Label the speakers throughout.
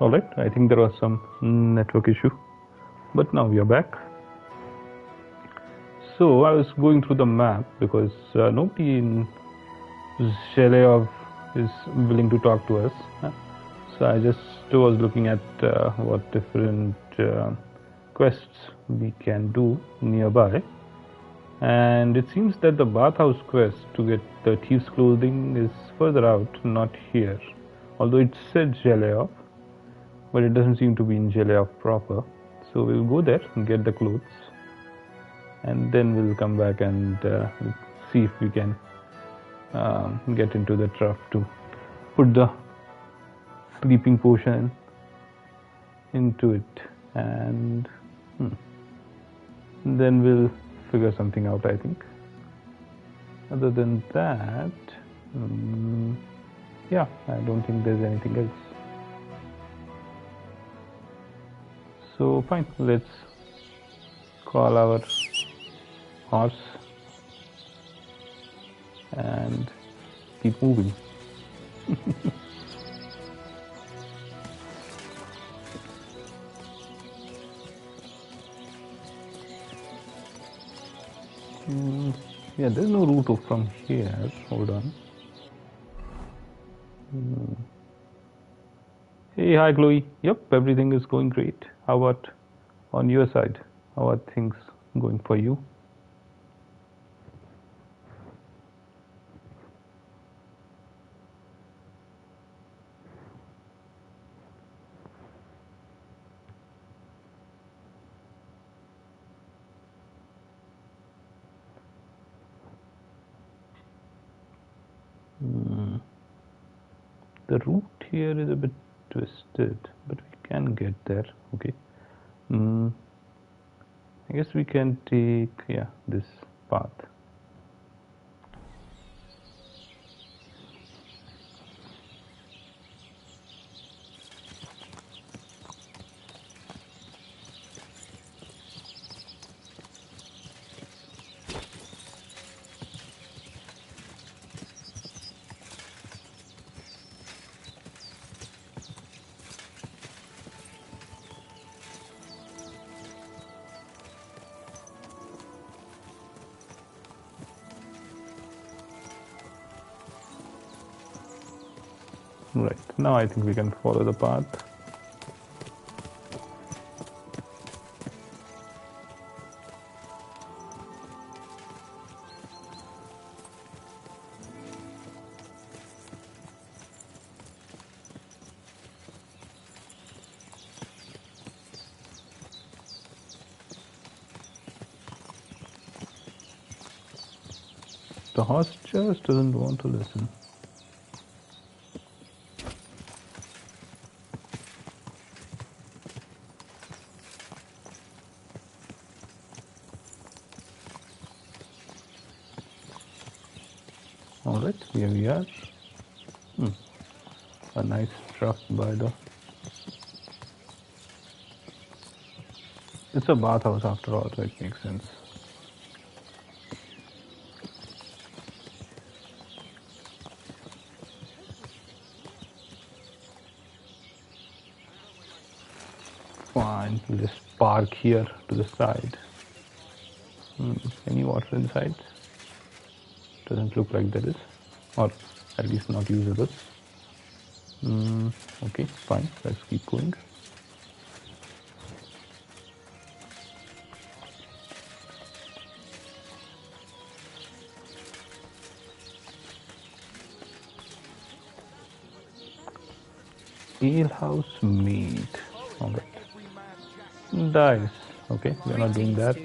Speaker 1: Alright, I think there was some network issue, but now we are back. So I was going through the map because nobody in Sheleov is willing to talk to us. So I just was looking at what different quests we can do nearby. And it seems that the bathhouse quest to get the thief's clothing is further out, not here. Although it said Sheleov, but it doesn't seem to be in Sheleov proper. So we'll go there and get the clothes. And then we'll come back and see if we can get into the trough to put the sleeping potion into it, and then we'll figure something out, I think. Other than that, yeah, I don't think there's anything else. So fine, let's call our horse and keep moving. Yeah, there's no route from here. Hold on. Hey, hi Chloe. Yep, everything is going great. How about on your side? How are things going for you? The route here is a bit twisted, but we can get there. Okay. I guess we can take, yeah, this path. Right, now I think we can follow the path. The horse just doesn't want to listen. Alright, here we are. A nice truck by the... It's a bathhouse after all, so it makes sense. Fine, we'll just park here to the side. Any water inside? Doesn't look like there is, or at least not usable. Okay, fine, let's keep going. Alehouse meat. Alright. Dice. Okay, we're not doing that.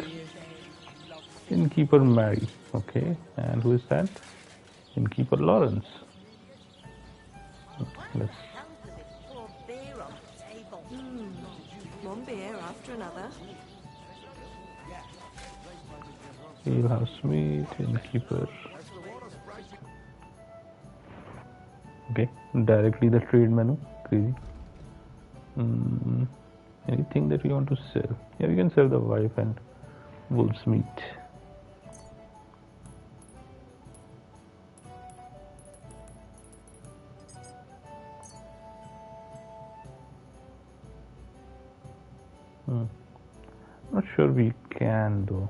Speaker 1: Innkeeper Mary. Okay, and who is that? Innkeeper Lawrence. Let's...
Speaker 2: One beer after another.
Speaker 1: Alehouse meat, innkeeper. Okay, directly the trade menu. Crazy. Anything that we want to sell? Yeah, we can sell the wife and wolf's meat. Not sure we can though.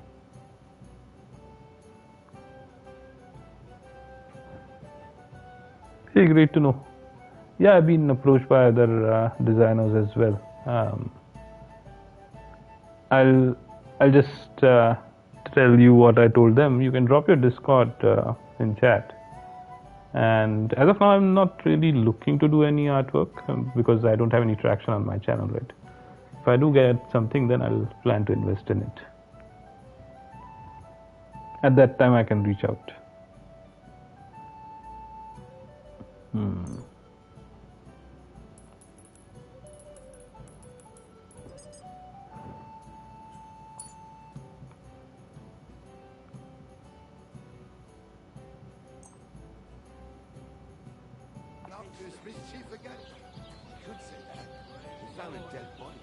Speaker 1: Hey, great to know. Yeah, I've been approached by other designers as well. I'll just tell you what I told them. You can drop your Discord in chat. And as of now, I'm not really looking to do any artwork because I don't have any traction on my channel, right? If I do get something, then I'll plan to invest in it. At that time, I can reach out.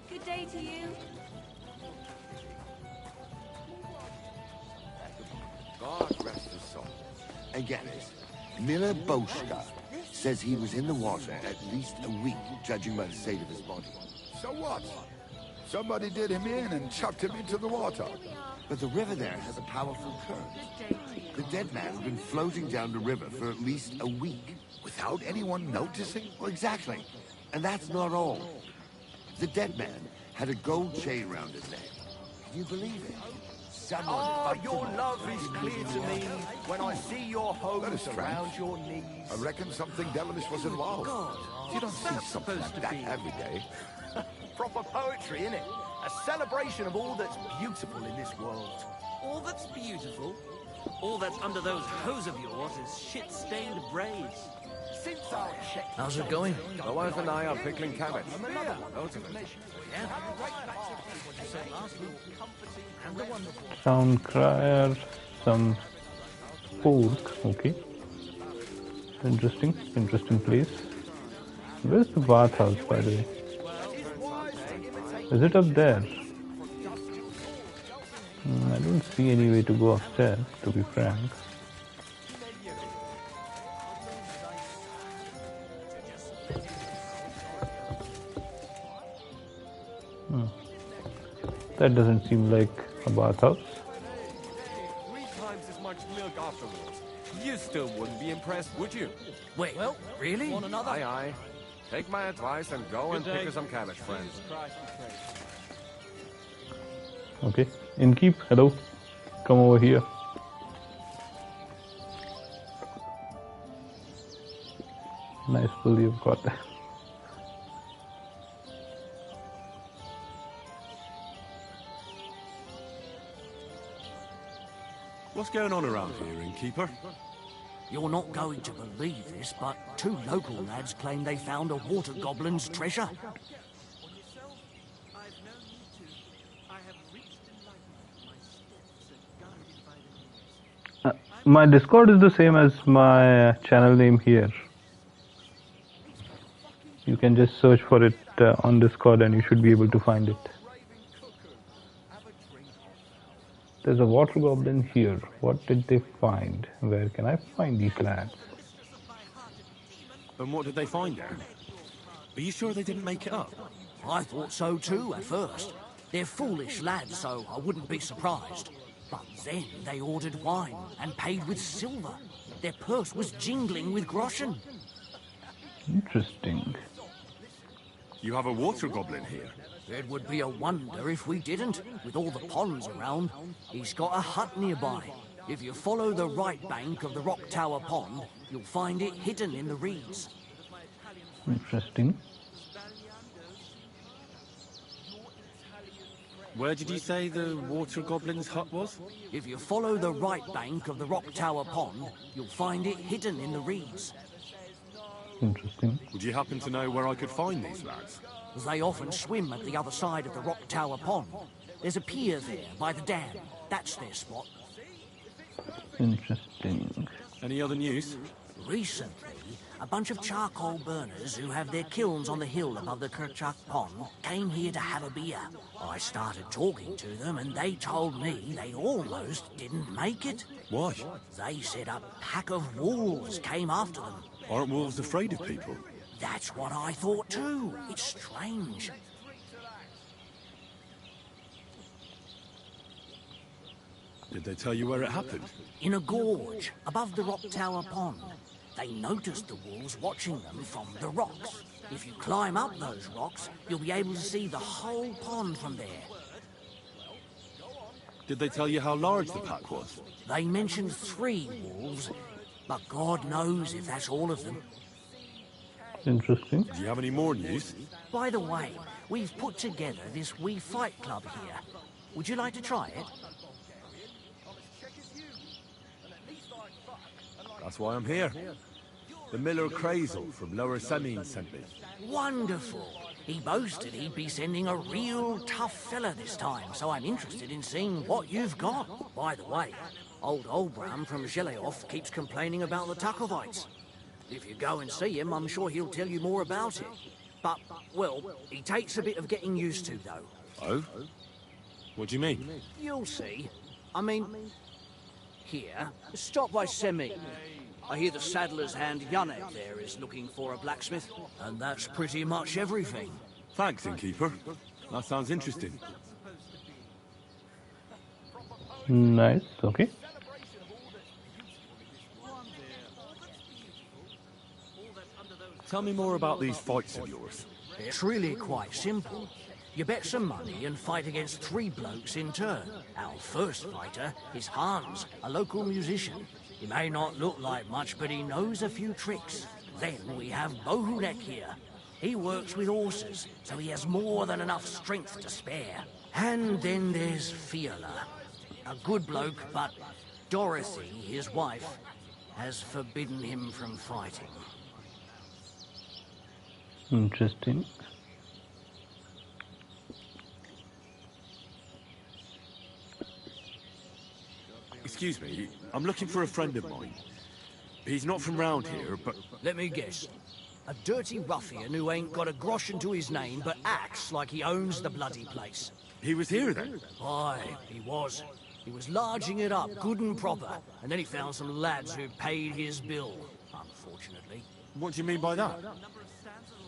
Speaker 2: Good day to you.
Speaker 3: God rest his soul. Again, Miller Boschka says he was in the water at least a week, judging by the state of his body.
Speaker 4: So what? Somebody did him in and chucked him into the water.
Speaker 3: But the river there has a powerful current. The dead man had been floating down the river for at least a week.
Speaker 4: Without anyone noticing?
Speaker 3: Well, exactly. And that's not all. The dead man had a gold chain around his neck. Can you believe it? Someone
Speaker 5: your love is clear to me when I see your hose around your knees.
Speaker 4: I reckon something devilish was involved.
Speaker 5: God,
Speaker 4: You don't see something like that every day.
Speaker 5: Proper poetry, innit? A celebration of all that's beautiful in this world.
Speaker 6: All that's beautiful, all that's under those hose of yours is shit-stained braids.
Speaker 5: Since I checked...
Speaker 6: How's it going?
Speaker 7: My wife and I are pickling cabbage.
Speaker 5: Loads of it.
Speaker 1: Sound crier, some pork. Okay. Interesting place. Where's the bathhouse, by the way? Is it up there? I don't see any way to go upstairs, to be frank. That doesn't seem like a bathhouse.
Speaker 7: 3 times as much milk afterwards. You still wouldn't be impressed, would you?
Speaker 6: Wait, really? Want another?
Speaker 7: Aye, aye. Take my advice and go and pick her some cabbage, friend.
Speaker 1: Okay. Innkeep, hello. Come over here. Nice pull you've got.
Speaker 8: What's going on around here, innkeeper?
Speaker 6: You're not going to believe this, but 2 local lads claim they found a water goblin's treasure.
Speaker 1: My Discord is the same as my channel name here. You can just search for it on Discord and you should be able to find it. There's a water goblin here. What did they find? Where can I find these lads?
Speaker 8: And what did they find there? Are you sure they didn't make it up?
Speaker 6: I thought so too at first. They're foolish lads, so I wouldn't be surprised. But then they ordered wine and paid with silver. Their purse was jingling with groschen.
Speaker 1: Interesting.
Speaker 8: You have a water goblin here?
Speaker 6: It would be a wonder if we didn't, with all the ponds around. He's got a hut nearby. If you follow the right bank of the Rock Tower Pond, you'll find it hidden in the reeds.
Speaker 1: Interesting.
Speaker 8: Where did you say the water goblin's hut was?
Speaker 6: If you follow the right bank of the Rock Tower Pond, you'll find it hidden in the reeds.
Speaker 1: Interesting.
Speaker 8: Would you happen to know where I could find these lads?
Speaker 6: They often swim at the other side of the Rock Tower Pond. There's a pier there by the dam. That's their spot.
Speaker 1: Interesting.
Speaker 8: Any other news?
Speaker 6: Recently, a bunch of charcoal burners who have their kilns on the hill above the Kerchak Pond came here to have a beer. I started talking to them and they told me they almost didn't make it.
Speaker 8: Why?
Speaker 6: They said a pack of wolves came after them.
Speaker 8: Aren't wolves afraid of people?
Speaker 6: That's what I thought too. It's strange.
Speaker 8: Did they tell you where it happened?
Speaker 6: In a gorge above the Rock Tower Pond. They noticed the wolves watching them from the rocks. If you climb up those rocks, you'll be able to see the whole pond from there.
Speaker 8: Did they tell you how large the pack was?
Speaker 6: They mentioned 3 wolves, but God knows if that's all of them.
Speaker 1: Interesting.
Speaker 8: Do you have any more news?
Speaker 6: By the way, we've put together this wee fight club here. Would you like to try it?
Speaker 8: That's why I'm here. The Miller Crazel from Lower Semin sent me.
Speaker 6: Wonderful. He boasted he'd be sending a real tough fella this time, so I'm interested in seeing what you've got. By the way, old Olbram from Zheleov keeps complaining about the Takovites. If you go and see him, I'm sure he'll tell you more about it. But, well, he takes a bit of getting used to, though.
Speaker 8: Oh? What do you mean?
Speaker 6: You'll see. I mean, here, stop by Semi. I hear the saddler's hand Yanek there is looking for a blacksmith, and that's pretty much everything.
Speaker 8: Thanks, innkeeper. That sounds interesting.
Speaker 1: Nice. Okay.
Speaker 8: Tell me more about these fights of yours.
Speaker 6: It's really quite simple. You bet some money and fight against 3 blokes in turn. Our first fighter is Hans, a local musician. He may not look like much, but he knows a few tricks. Then we have Bohunek here. He works with horses, so he has more than enough strength to spare. And then there's Fiala. A good bloke, but Dorothy, his wife, has forbidden him from fighting.
Speaker 1: Interesting.
Speaker 8: Excuse me, I'm looking for a friend of mine. He's not from round here, but...
Speaker 6: Let me guess. A dirty ruffian who ain't got a groschen to his name, but acts like he owns the bloody place.
Speaker 8: He was here then?
Speaker 6: Aye, he was. He was larging it up, good and proper, and then he found some lads who paid his bill, unfortunately.
Speaker 8: What do you mean by that?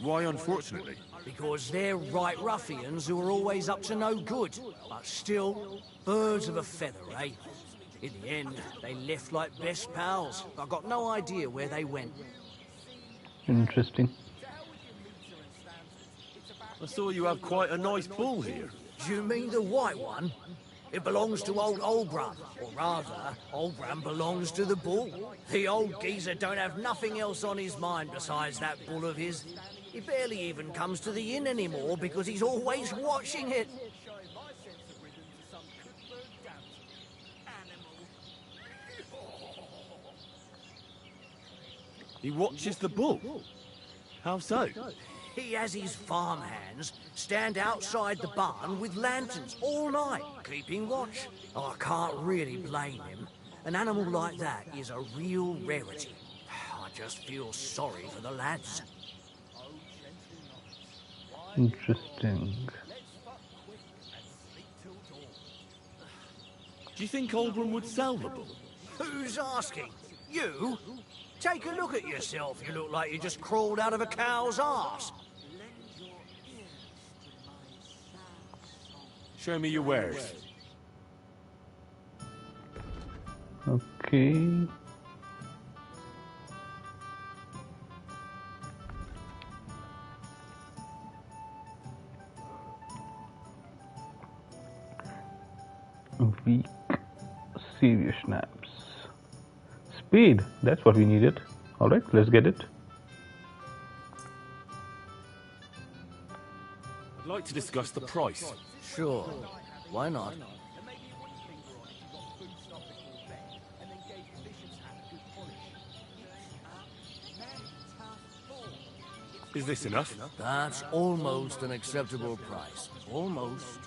Speaker 8: Why unfortunately?
Speaker 6: Because they're right ruffians who are always up to no good. But still, birds of a feather, eh? In the end, they left like best pals. I've got no idea where they went.
Speaker 1: Interesting.
Speaker 8: I saw you have quite a nice bull here.
Speaker 6: Do you mean the white one? It belongs to old Olbram. Or rather, Olbram belongs to the bull. The old geezer don't have nothing else on his mind besides that bull of his. He barely even comes to the inn anymore because he's always watching it.
Speaker 8: He watches the bull? How so?
Speaker 6: He has his farmhands stand outside the barn with lanterns all night, keeping watch. Oh, I can't really blame him. An animal like that is a real rarity. I just feel sorry for the lads.
Speaker 1: Interesting.
Speaker 8: Do you think Oldham would sell the bull?
Speaker 6: Who's asking? You? Take a look at yourself. You look like you just crawled out of a cow's arse.
Speaker 8: Show me your wares.
Speaker 1: Okay. Weak, serious snaps. Speed, that's what we needed. Alright, let's get it.
Speaker 8: I'd like to discuss the price.
Speaker 6: Sure. Why not?
Speaker 8: Is this enough?
Speaker 6: That's almost an acceptable price. Almost.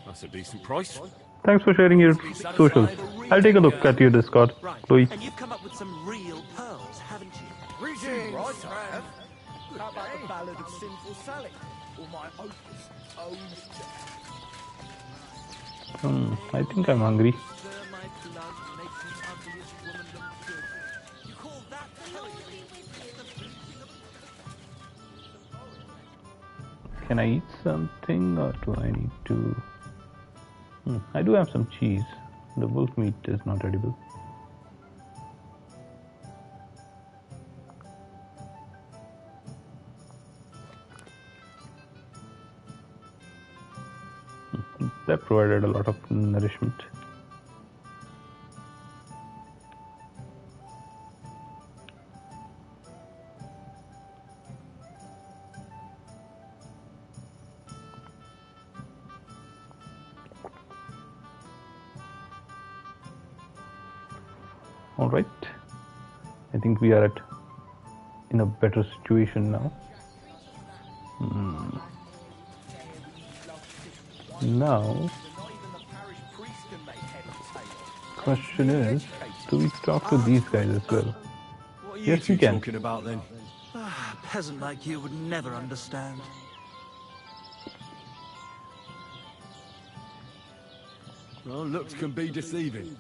Speaker 8: That's a decent price.
Speaker 1: Thanks for sharing your socials. I'll take a look at your Discord, Louis.
Speaker 9: And you've come up with some real pearls, haven't you?
Speaker 5: Greetings, right, I have. How about the Ballad of Sinful Sally? Or my opus,
Speaker 1: I think I'm hungry.
Speaker 9: You call that poetry?
Speaker 1: Can I eat something or do I need to... I do have some cheese. The wolf meat is not edible. That provided a lot of nourishment. All right, I think we are in a better situation now. Now, question is, do we talk to these guys as well?
Speaker 8: What are you
Speaker 1: Yes,
Speaker 8: two
Speaker 1: we can.
Speaker 8: talking about then?
Speaker 9: A peasant like you would never understand.
Speaker 8: Well, looks can be deceiving.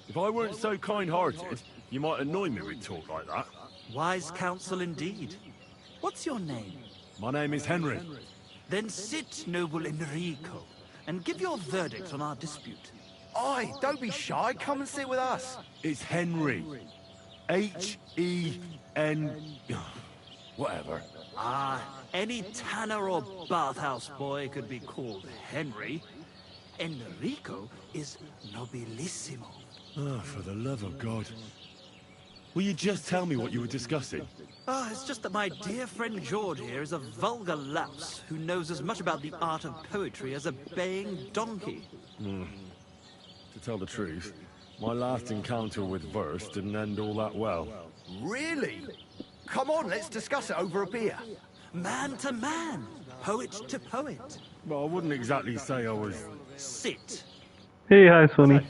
Speaker 8: If I weren't so kind-hearted, you might annoy me with talk like that.
Speaker 9: Wise counsel indeed. What's your name?
Speaker 8: My name is Henry.
Speaker 9: Then sit, noble Enrico, and give your verdict on our dispute.
Speaker 5: Oi, don't be shy. Come and sit with us.
Speaker 8: It's Henry. H-E-N... Whatever.
Speaker 9: Ah, any tanner or bathhouse boy could be called Henry. Enrico is nobilissimo.
Speaker 8: Oh, for the love of God. Will you just tell me what you were discussing?
Speaker 9: Ah, it's just that my dear friend George here is a vulgar louse who knows as much about the art of poetry as a baying donkey.
Speaker 8: To tell the truth, my last encounter with verse didn't end all that well.
Speaker 5: Really? Come on, let's discuss it over a beer.
Speaker 9: Man to man, poet to poet.
Speaker 8: Well, I wouldn't exactly say I was...
Speaker 9: Sit.
Speaker 1: Hey, hi Sony.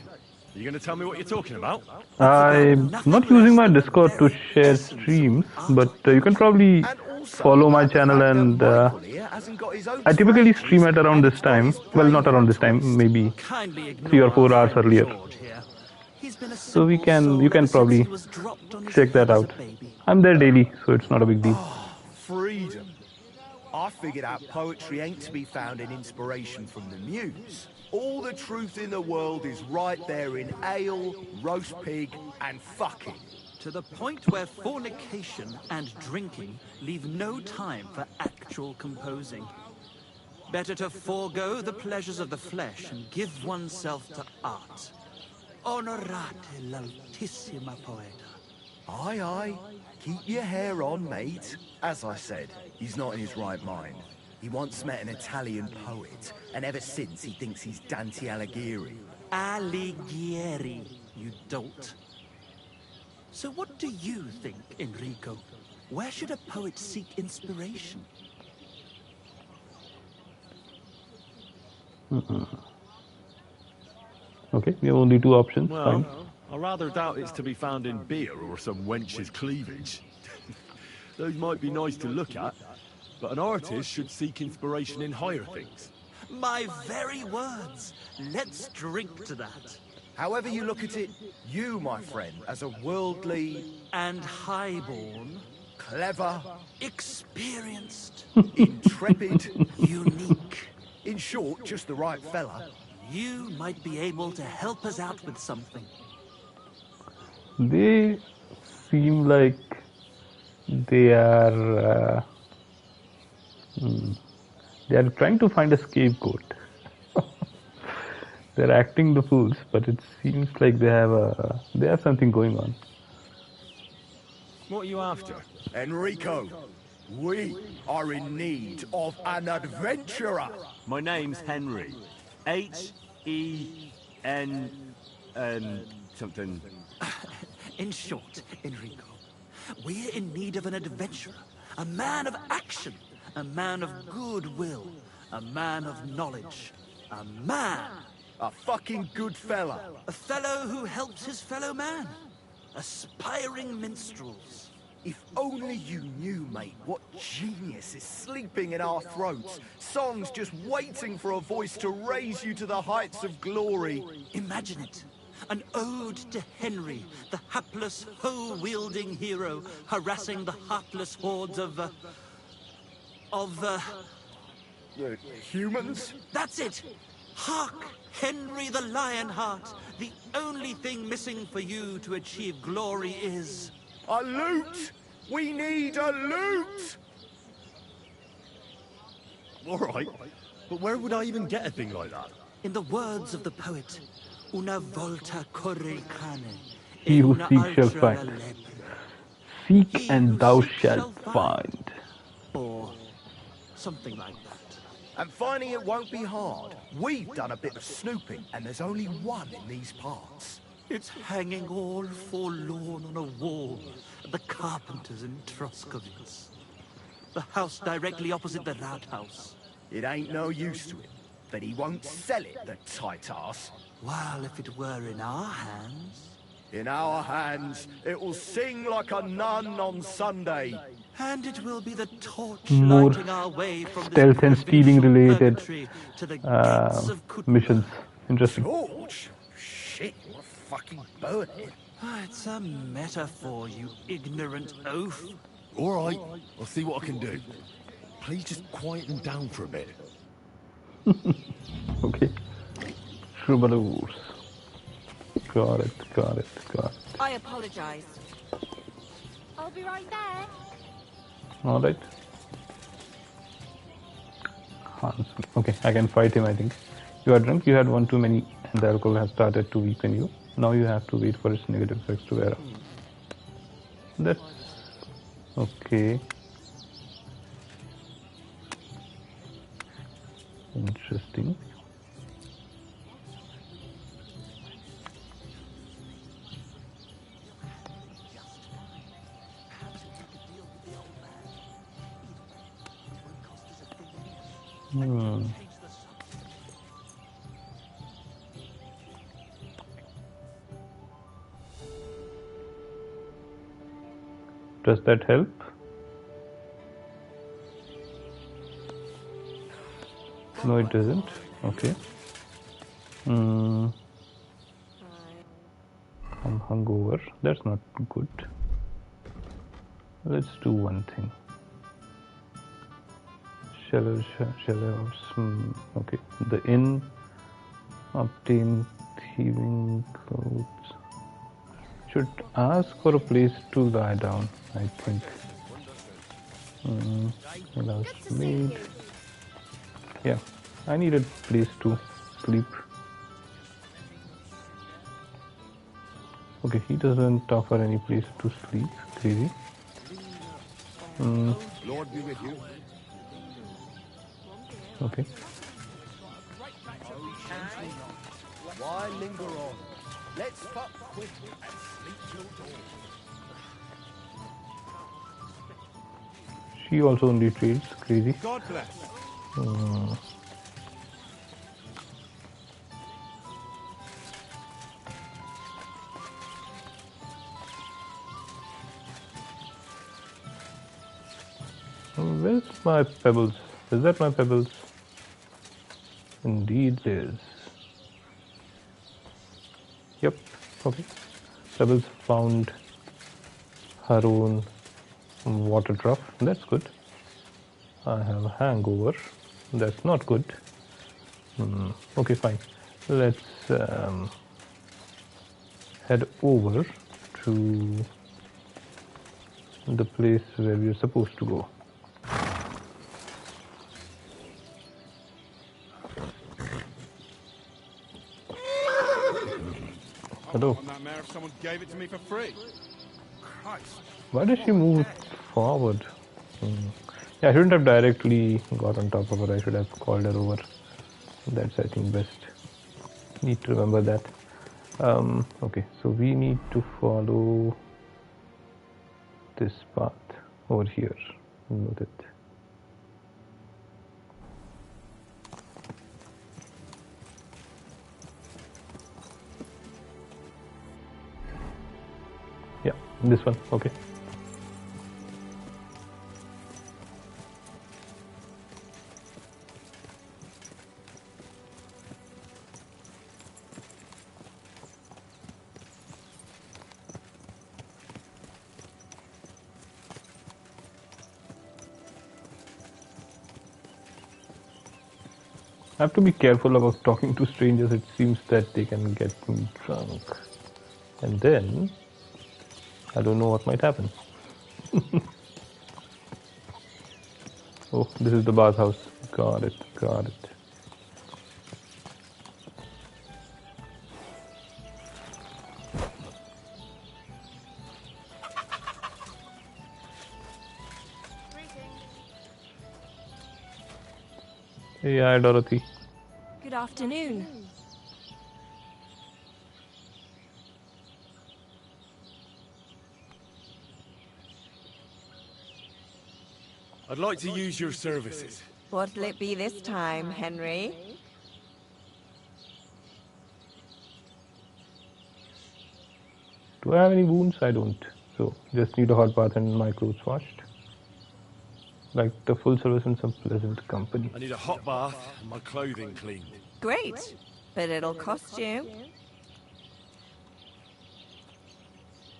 Speaker 8: Are you going to tell me what you're talking about?
Speaker 1: I'm not using my Discord to share streams, but you can probably follow my channel, and I typically stream at around this time. Well, not around this time, maybe 3 or 4 hours earlier. So you can probably check that out. I'm there daily, so it's not a big deal.
Speaker 5: Freedom. I figured out poetry ain't to be found in inspiration from the muse. All the truth in the world is right there in ale, roast pig, and fucking.
Speaker 9: To the point where fornication and drinking leave no time for actual composing. Better to forego the pleasures of the flesh and give oneself to art. Onorate l'altissima poeta.
Speaker 5: Aye, aye. Keep your hair on, mate. As I said, he's not in his right mind. He once met an Italian poet, and ever since he thinks he's Dante Alighieri.
Speaker 9: Alighieri, you dolt. So what do you think, Enrico? Where should a poet seek inspiration?
Speaker 1: Okay, we have only 2 options.
Speaker 8: Well,
Speaker 1: Fine.
Speaker 8: I rather doubt it's to be found in beer or some wench's cleavage. Those might be nice to look at, but an artist should seek inspiration in higher things.
Speaker 9: My very words. Let's drink to that.
Speaker 5: However you look at it, you, my friend, as a worldly...
Speaker 9: And highborn.
Speaker 5: clever...
Speaker 9: Experienced.
Speaker 5: intrepid...
Speaker 9: Unique.
Speaker 5: in short, just the right fella.
Speaker 9: You might be able to help us out with something.
Speaker 1: They seem like they are trying to find a scapegoat. They're acting the fools, but it seems like they have something going on.
Speaker 8: What are you after?
Speaker 5: Enrico, we are in need of an adventurer.
Speaker 8: My name's Henry. H-E-N... something...
Speaker 9: In short, Enrico, we're in need of an adventurer, a man of action, a man of goodwill, a man of knowledge, a man.
Speaker 5: A fucking good fella.
Speaker 9: A fellow who helps his fellow man. Aspiring minstrels.
Speaker 5: If only you knew, mate, what genius is sleeping in our throats. Songs just waiting for a voice to raise you to the heights of glory.
Speaker 9: Imagine it. An ode to Henry, the hapless, hoe-wielding hero, harassing the heartless hordes of
Speaker 5: The humans?
Speaker 9: That's it! Hark! Henry the Lionheart! The only thing missing for you to achieve glory is...
Speaker 5: A loot! We need a loot!
Speaker 8: Alright, but where would I even get a thing like that?
Speaker 9: In the words of the poet, una volta corricane.
Speaker 1: He who seeks shall find. Seek and thou shalt find.
Speaker 9: Or something like that.
Speaker 5: And finding it won't be hard. We've done a bit of snooping, and there's only one in these parts.
Speaker 9: It's hanging all forlorn on a wall at the carpenters in Troskovitz. The house directly opposite the Rathaus.
Speaker 5: It ain't no use to him, but he won't sell it, the tight ass.
Speaker 9: Well, if it were in our hands...
Speaker 5: In our hands, it will sing like a nun on Sunday.
Speaker 9: And it will be the torch
Speaker 1: More
Speaker 9: lighting our way from
Speaker 1: stealth and stealing related
Speaker 9: to the gates of
Speaker 1: missions. Interesting.
Speaker 5: Torch? Shit, what fucking burn it.
Speaker 9: It's a metaphor, you ignorant oaf.
Speaker 8: Alright, I'll see what I can do. Please just quiet them down for a bit.
Speaker 1: Okay. Troubadours. Got it.
Speaker 2: I apologize. I'll be right there.
Speaker 1: Alright. Hans. Okay, I can fight him, I think. You are drunk, you had one too many, and the alcohol has started to weaken you. Now you have to wait for its negative effects to wear off. That's okay. Interesting. Does that help? No, it doesn't. Okay. I'm hungover. That's not good. Let's do one thing. Okay. The inn, obtain thieving clothes. Should ask for a place to lie down, I think. Allows maid. Yeah, I need a place to sleep. Okay, he doesn't offer any place to sleep. Crazy.
Speaker 5: Lord be with you.
Speaker 1: Okay.
Speaker 5: Why linger on? Let's fuck quickly and sleep till dawn.
Speaker 1: She also only trades. Crazy.
Speaker 5: God bless.
Speaker 1: Where's my pebbles? Is that my pebbles? Indeed it is. Yep. Okay. Pebbles found her own water trough. That's good. I have a hangover. That's not good. Okay, fine. Let's head over to the place where we're supposed to go. Hello.
Speaker 4: On that mare if someone gave it to me for free. Christ.
Speaker 1: Why does she move forward? Yeah, I shouldn't have directly got on top of her. I should have called her over. That's, I think, best. Need to remember that. Okay, so we need to follow this path over here. Note it. Yeah, this one. Okay. I have to be careful about talking to strangers. It seems that they can get me drunk. And then, I don't know what might happen. Oh, this is the bathhouse. Got it, got it. Hey, hi, Dorothy.
Speaker 2: Good afternoon.
Speaker 8: I'd like to use your services.
Speaker 2: What'll it be this time, Henry?
Speaker 1: Do I have any wounds? I don't. So, just need a hot bath and my clothes washed. Like the full service and some pleasant company.
Speaker 8: I need a hot bath and my clothing cleaned.
Speaker 2: Great, but it'll cost you.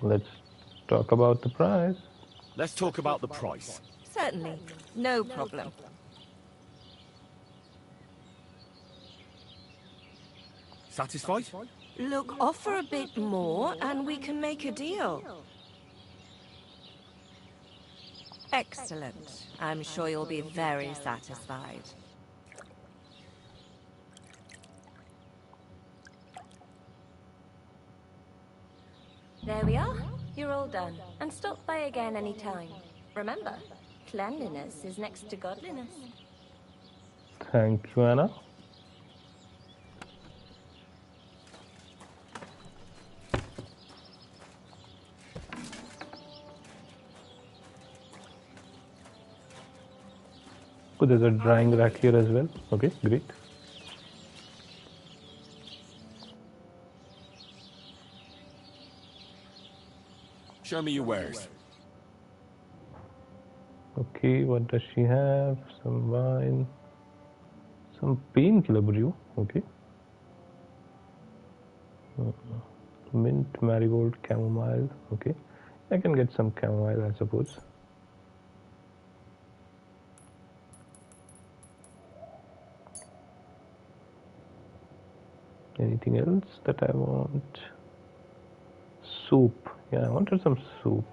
Speaker 1: Let's talk about the price.
Speaker 8: Let's talk about the price.
Speaker 2: Certainly, no problem.
Speaker 8: Satisfied?
Speaker 2: Look, offer a bit more and we can make a deal. Excellent. I'm sure you'll be very satisfied.
Speaker 10: There we are. You're all done. And stop by again any time. Remember, cleanliness is next to godliness.
Speaker 1: Thank you, Anna. Oh, there's a drying rack here as well. Okay, great.
Speaker 8: Show me your wares.
Speaker 1: Okay, what does she have? Some wine. Some painkiller brew. Okay. Mint, marigold, chamomile. Okay. I can get some chamomile, I suppose. Anything else that I want? Soup. Yeah, I wanted some soup.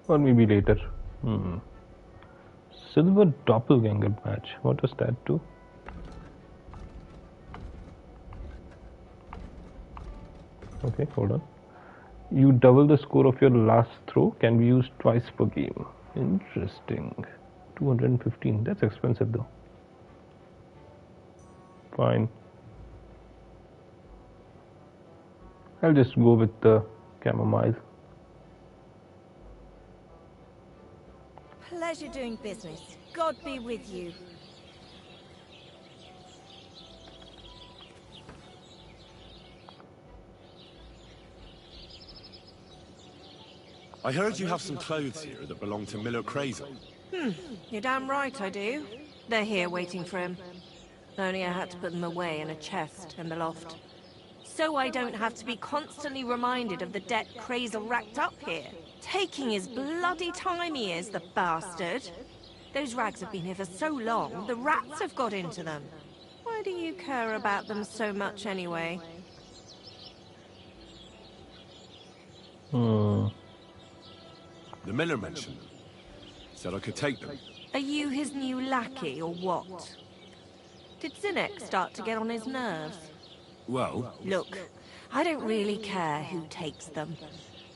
Speaker 1: Or maybe later. Silver doppelganger badge. What does that do? Okay, hold on. You double the score of your last throw. Can be used twice per game. Interesting. 215. That's expensive though. Fine. I'll just go with the chamomile.
Speaker 2: Pleasure doing business. God be with you.
Speaker 8: I heard you have some clothes here that belong to Miller Crazel.
Speaker 2: You're damn right I do. They're here waiting for him. Only I had to put them away in a chest in the loft. So I don't have to be constantly reminded of the debt Crazel racked up here. Taking his bloody time he is, the bastard. Those rags have been here for so long, the rats have got into them. Why do you care about them so much anyway?
Speaker 8: The Miller mentioned them. Said I could take them.
Speaker 2: Are you his new lackey or what? Did Zinnek start to get on his nerves?
Speaker 8: Well,
Speaker 2: Look, I don't really care who takes them.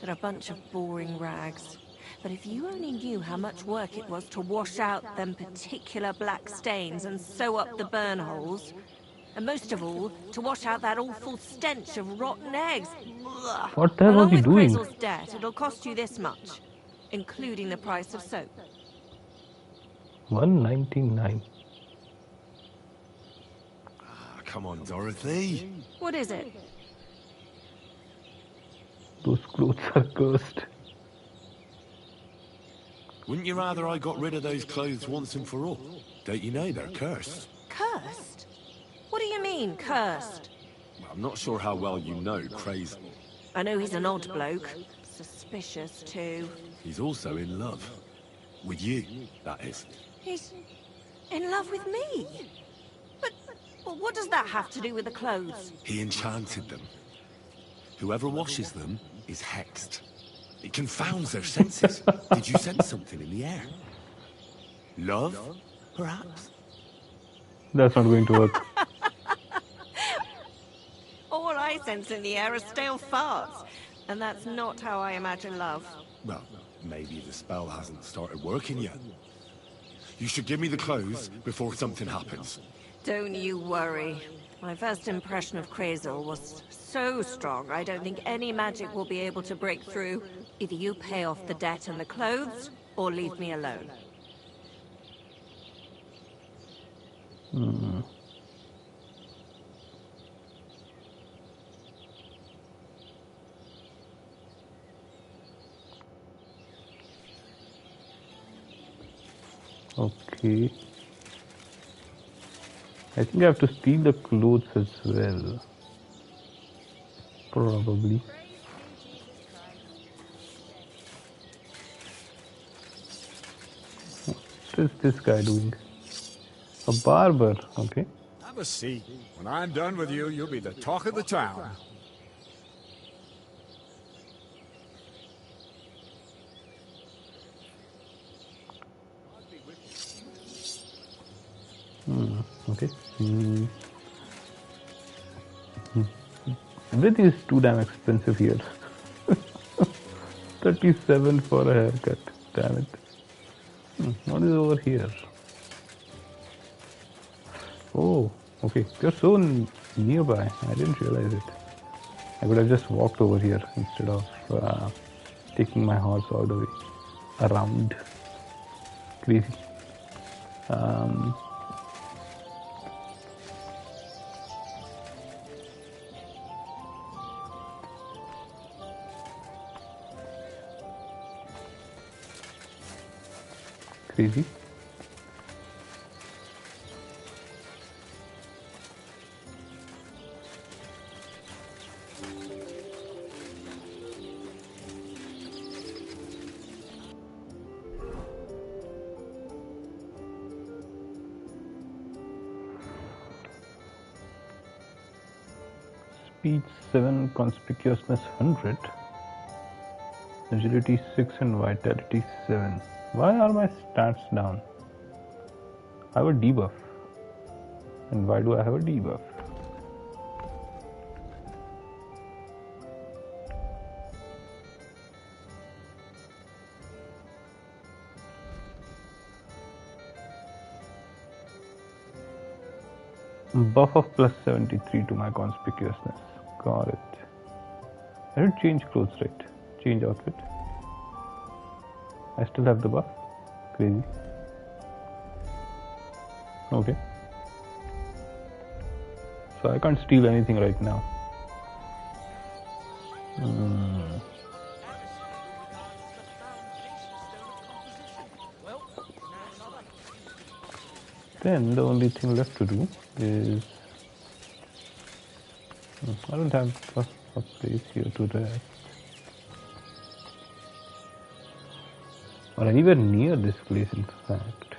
Speaker 2: They're a bunch of boring rags. But if you only knew how much work it was to wash out them particular black stains and sew up the burn holes, and most of all, to wash out that awful stench of rotten eggs. Ugh.
Speaker 1: What the hell was he doing?
Speaker 2: Along with Crazel's debt, it'll cost you this much, including the price of soap.
Speaker 1: $1.99.
Speaker 8: come on, Dorothy.
Speaker 2: What is it?
Speaker 1: Those clothes are cursed.
Speaker 8: Wouldn't you rather I got rid of those clothes once and for all? Don't you know they're cursed?
Speaker 2: Cursed? What do you mean, cursed?
Speaker 8: Well, I'm not sure how well you know Crazy.
Speaker 2: I know he's an odd bloke. Suspicious, too.
Speaker 8: He's also in love. With you, that is.
Speaker 2: He's in love with me? But what does that have to do with the clothes?
Speaker 8: He enchanted them. Whoever washes them is hexed. It confounds their senses. Did you sense something in the air? Love, perhaps?
Speaker 1: That's not going to work.
Speaker 2: All I sense in the air are stale farts. And that's not how I imagine love.
Speaker 8: Well, maybe the spell hasn't started working yet. You should give me the clothes before something happens.
Speaker 2: Don't you worry. My first impression of Krazel was so strong, I don't think any magic will be able to break through. Either you pay off the debt and the clothes, or leave me alone.
Speaker 1: Okay. I think I have to steal the clothes as well. Probably. What is this guy doing? A barber, okay.
Speaker 4: Have a seat. When I'm done with you, you'll be the talk of the town.
Speaker 1: Okay. Everything is too damn expensive here. 37 for a haircut. Damn it. What is over here? Oh, okay. You're so nearby. I didn't realize it. I could have just walked over here instead of taking my horse all the way around. Crazy. Crazy. Speed 7, conspicuousness 100, agility 6 and vitality 7. Why are my stats down? I have a debuff. And why do I have a debuff? Buff of plus 73 to my conspicuousness. Got it. I should change clothes, right? Change outfit. I still have the buff. Crazy. Okay. So I can't steal anything right now. Then the only thing left to do is I don't have a place here to rest or anywhere near this place, in fact.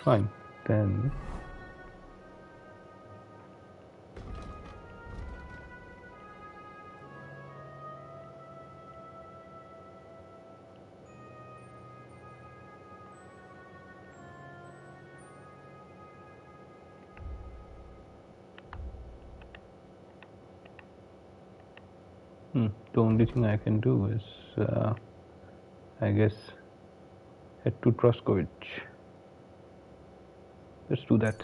Speaker 1: Fine, then the only thing I can do is, I guess, head to Troskovich. Let's do that.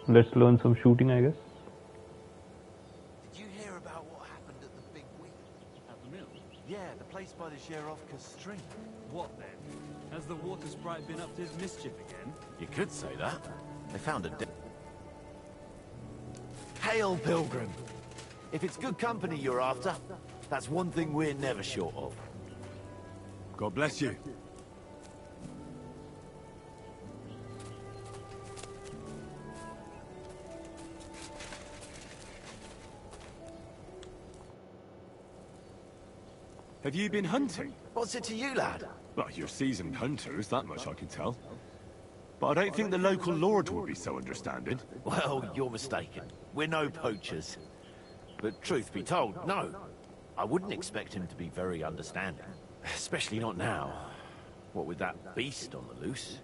Speaker 1: Let's learn some shooting, I guess.
Speaker 6: Did you hear
Speaker 5: hear about what happened at the big wheel?
Speaker 9: At the mill?
Speaker 5: Yeah, the place by the Sherovka stream.
Speaker 9: What then? Has the water sprite been up to his mischief again?
Speaker 5: You could say that. They found a Hail, Pilgrim! If it's good company you're after, that's one thing we're never short of.
Speaker 8: God bless you. Have you been hunting?
Speaker 5: What's it to you, lad?
Speaker 8: Well, you're seasoned hunters, that much I can tell. But I don't think the local lord would be so understanding.
Speaker 5: Well, you're mistaken. We're no poachers. But truth be told, no. I wouldn't expect him to be very understanding. Especially not now. What with that beast on the loose.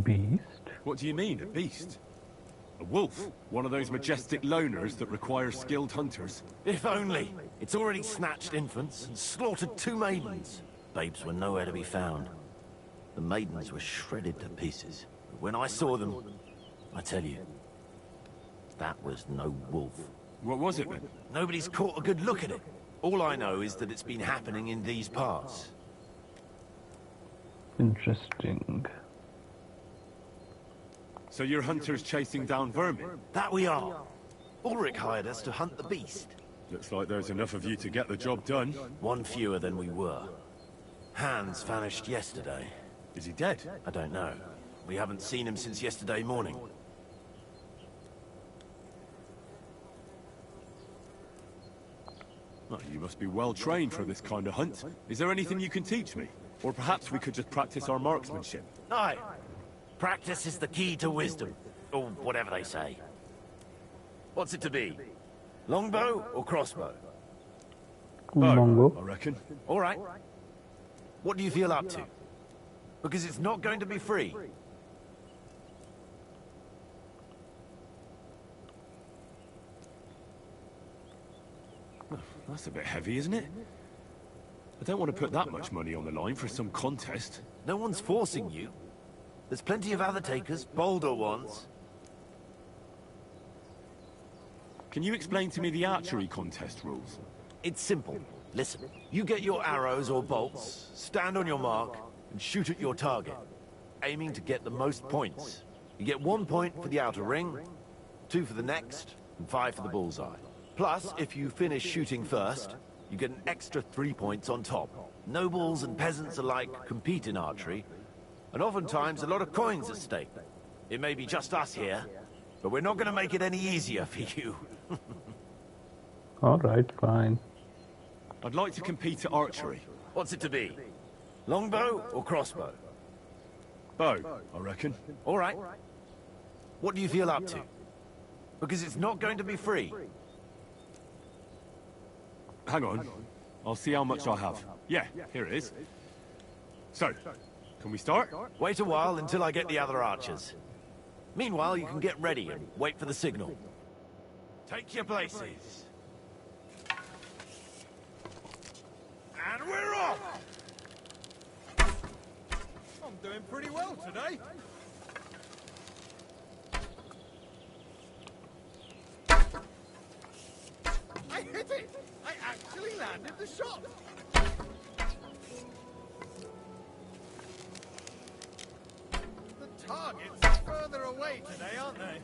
Speaker 1: Beast?
Speaker 8: What do you mean, a beast? A wolf? One of those majestic loners that require skilled hunters?
Speaker 5: If only. It's already snatched infants and slaughtered 2 maidens. Babes were nowhere to be found. The maidens were shredded to pieces. But when I saw them, I tell you, that was no wolf.
Speaker 8: What was it then?
Speaker 5: Nobody's caught a good look at it. All I know is that it's been happening in these parts.
Speaker 1: Interesting.
Speaker 8: So you're hunters chasing down vermin?
Speaker 5: That we are. Ulrich hired us to hunt the beast.
Speaker 8: Looks like there's enough of you to get the job done.
Speaker 5: One fewer than we were. Hans vanished yesterday.
Speaker 8: Is he dead?
Speaker 5: I don't know. We haven't seen him since yesterday morning.
Speaker 8: Well, you must be well trained for this kind of hunt. Is there anything you can teach me? Or perhaps we could just practice our marksmanship?
Speaker 5: Aye. Practice is the key to wisdom. Or whatever they say. What's it to be? Longbow or crossbow?
Speaker 1: Mongo.
Speaker 8: I reckon.
Speaker 5: All right. What do you feel up to? Because it's not going to be free.
Speaker 8: That's a bit heavy, isn't it? I don't want to put that much money on the line for some contest.
Speaker 5: No one's forcing you. There's plenty of other takers, bolder ones.
Speaker 8: Can you explain to me the archery contest rules?
Speaker 5: It's simple. Listen, you get your arrows or bolts, stand on your mark, and shoot at your target, aiming to get the most points. You get 1 point for the outer ring, 2 for the next, and 5 for the bullseye. Plus, if you finish shooting first, you get an extra 3 points on top. Nobles and peasants alike compete in archery, and oftentimes a lot of coins at stake. It may be just us here, but we're not going to make it any easier for you.
Speaker 1: Alright, fine.
Speaker 8: I'd like to compete at archery.
Speaker 5: What's it to be? Longbow or crossbow?
Speaker 8: Bow, I reckon.
Speaker 5: All right. What do you feel up to? Because it's not going to be free.
Speaker 8: Hang on. I'll see how much I have. Yeah, here it is. So, can we start?
Speaker 5: Wait a while until I get the other archers. Meanwhile, you can get ready and wait for the signal. Take your places. And we're off!
Speaker 7: I'm doing pretty well today. I hit it! I actually landed the shot! The targets are further away today, aren't they?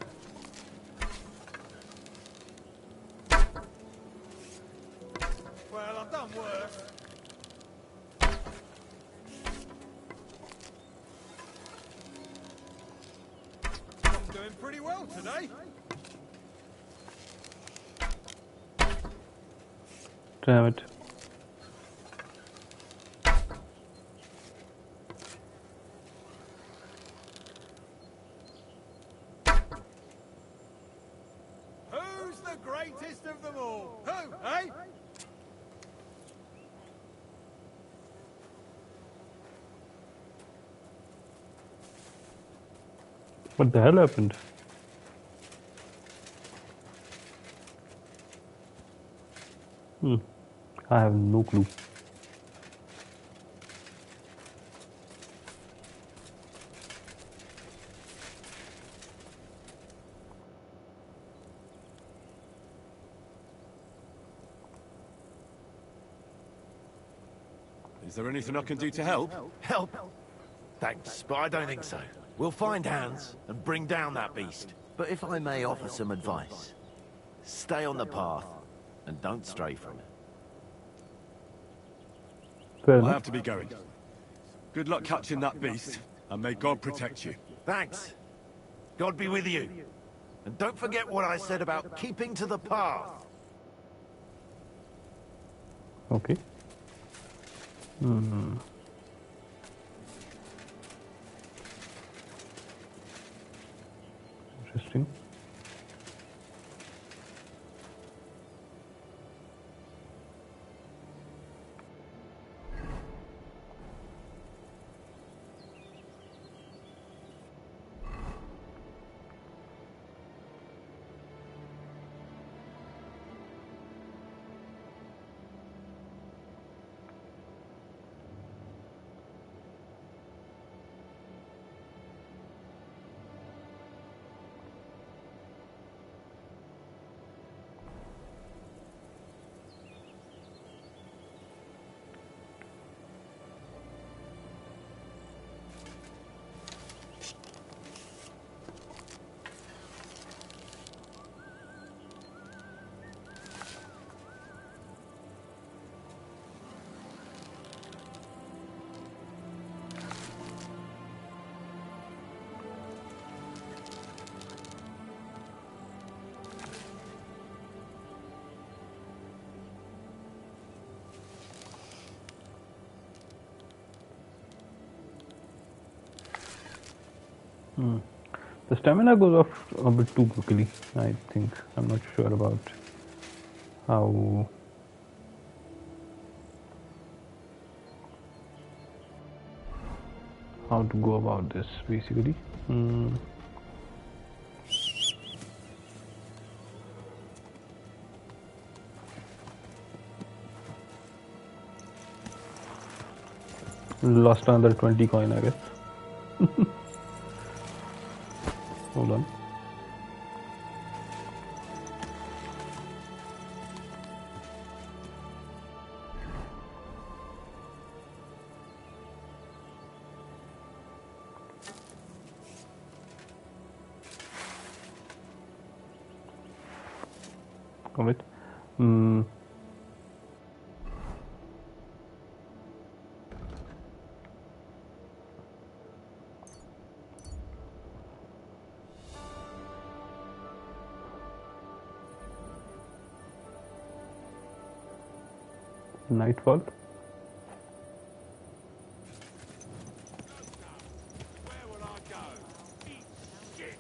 Speaker 7: Well, I've done worse. I'm doing pretty well today.
Speaker 1: Damn it.
Speaker 7: Who's the greatest of them all? Who, eh?
Speaker 1: What the hell happened? I have no clue.
Speaker 8: Is there anything I can do to help?
Speaker 11: Help? Thanks, but I don't think so. We'll find Hans and bring down that beast. But if I may offer some advice, stay on the path and don't stray from it.
Speaker 1: Fair
Speaker 8: I
Speaker 1: enough.
Speaker 8: have to be going. Good luck catching that beast, and may God protect you.
Speaker 11: Thanks. God be with you. And don't forget what I said about keeping to the path.
Speaker 1: Okay. Interesting. The stamina goes off a bit too quickly, I think. I'm not sure about how to go about this, basically. Lost another 20 coin, I guess. Hold on. Wait. Nightfall.
Speaker 12: Where will I go? Eat shit!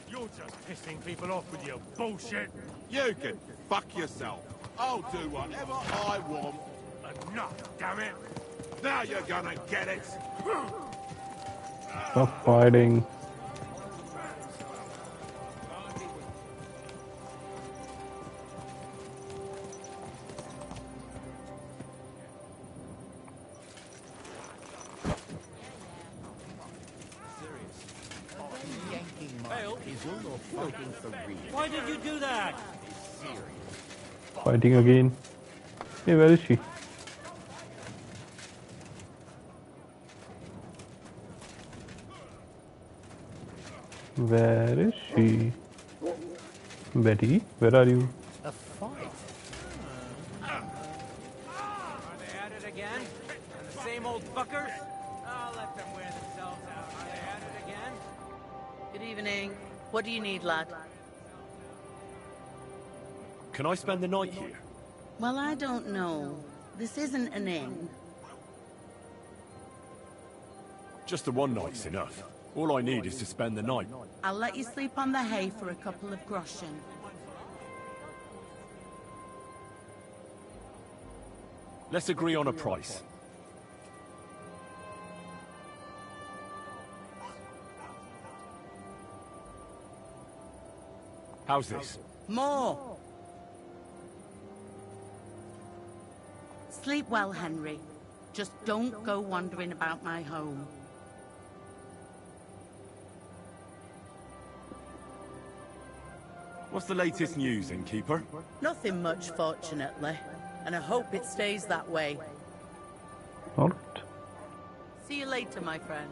Speaker 12: You're just pissing people off with your bullshit.
Speaker 4: You can fuck yourself. I'll do whatever I want.
Speaker 12: Enough, damn it!
Speaker 4: Now you're gonna get it.
Speaker 1: Stop fighting.
Speaker 6: Why did you do that?
Speaker 1: Fighting again. Hey, where is she? Where is she? Betty, where are you?
Speaker 11: A fight?
Speaker 13: Are they at it again? And the same old fuckers? I'll let them wear themselves out. Are they at it again?
Speaker 14: Good evening. What do you need, lad?
Speaker 8: Can I spend the night here?
Speaker 14: Well, I don't know. This isn't an inn.
Speaker 8: Just the one night's enough. All I need is to spend the night.
Speaker 14: I'll let you sleep on the hay for a couple of groschen.
Speaker 8: Let's agree on a price. How's this?
Speaker 14: More! Sleep well, Henry. Just don't go wandering about my home.
Speaker 8: What's the latest news, innkeeper?
Speaker 14: Nothing much, fortunately. And I hope it stays that way.
Speaker 1: All right.
Speaker 14: See you later, my friend.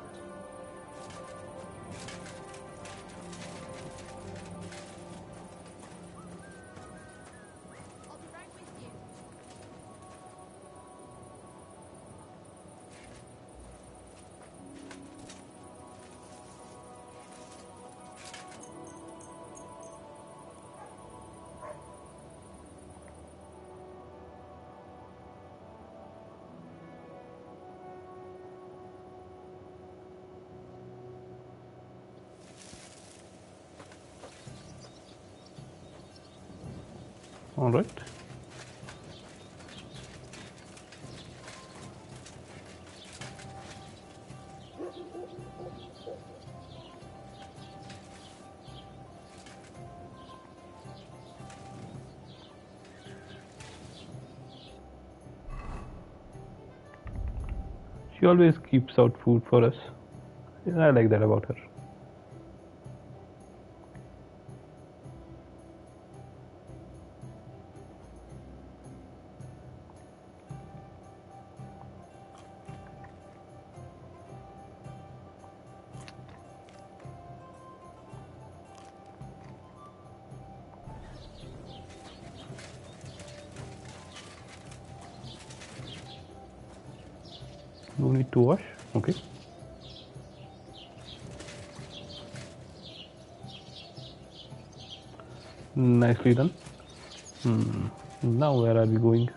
Speaker 1: All right. She always keeps out food for us. I like that about her. No need to wash. Okay. Nicely done. Now where are we going?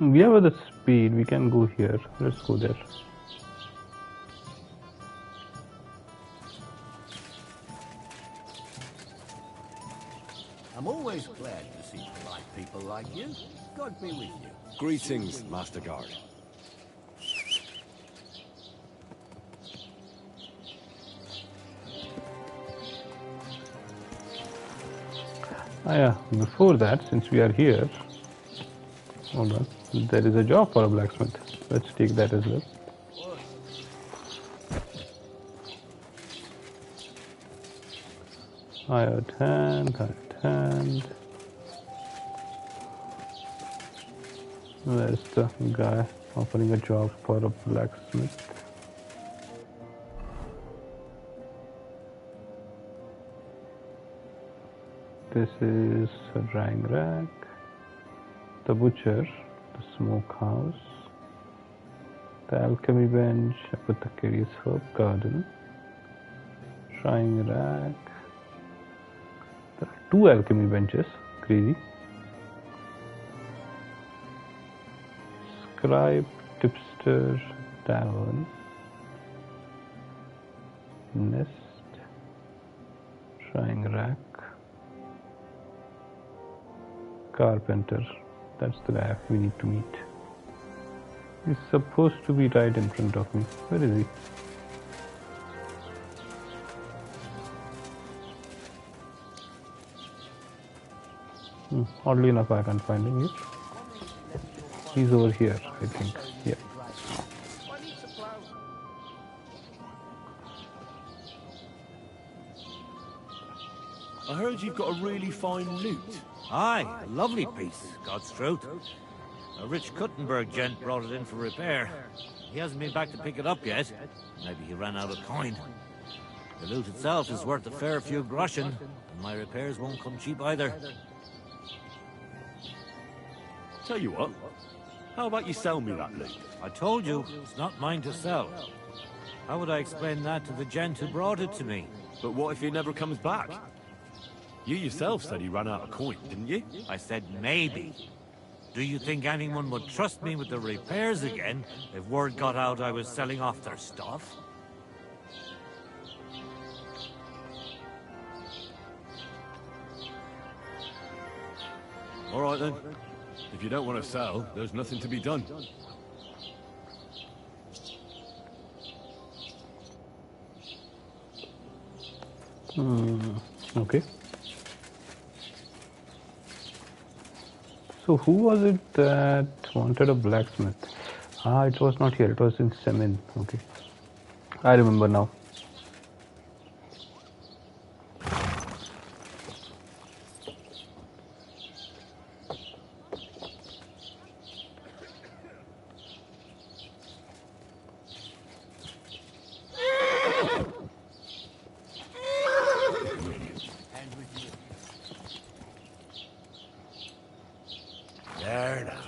Speaker 1: We have the speed. We can go here. Let's go there.
Speaker 11: I'm always glad to see polite people like you. God be with you.
Speaker 8: Greetings, Master Guard.
Speaker 1: Yeah, before that, since we are here, hold on, there is a job for a blacksmith. Let's take that as well. Hired hand, hired hand. Where's the guy offering a job for a blacksmith? This is a drying rack, the butcher, the smokehouse, the alchemy bench, apothecary's herb garden, drying rack. There are 2 alchemy benches, crazy. Scribe, tipster, tavern, nest, drying rack. Carpenter, that's the guy we need to meet. He's supposed to be right in front of me. Where is he? Oddly enough, I can't find him here. He's over here, I think. Yeah.
Speaker 8: I heard you've got a really fine loot.
Speaker 15: Aye, a lovely piece, God's truth. A rich Kuttenberg gent brought it in for repair. He hasn't been back to pick it up yet. Maybe he ran out of coin. The loot itself is worth a fair few groschen, and my repairs won't come cheap either.
Speaker 8: Tell you what, how about you sell me that loot?
Speaker 15: I told you, it's not mine to sell. How would I explain that to the gent who brought it to me?
Speaker 8: But what if he never comes back? You yourself said he ran out of coin, didn't you?
Speaker 15: I said maybe. Do you think anyone would trust me with the repairs again if word got out I was selling off their stuff?
Speaker 8: All right then. If you don't want to sell, there's nothing to be done.
Speaker 1: Okay. So who was it that wanted a blacksmith? Ah, it was not here. It was in Semin. Okay, I remember now.
Speaker 11: There now.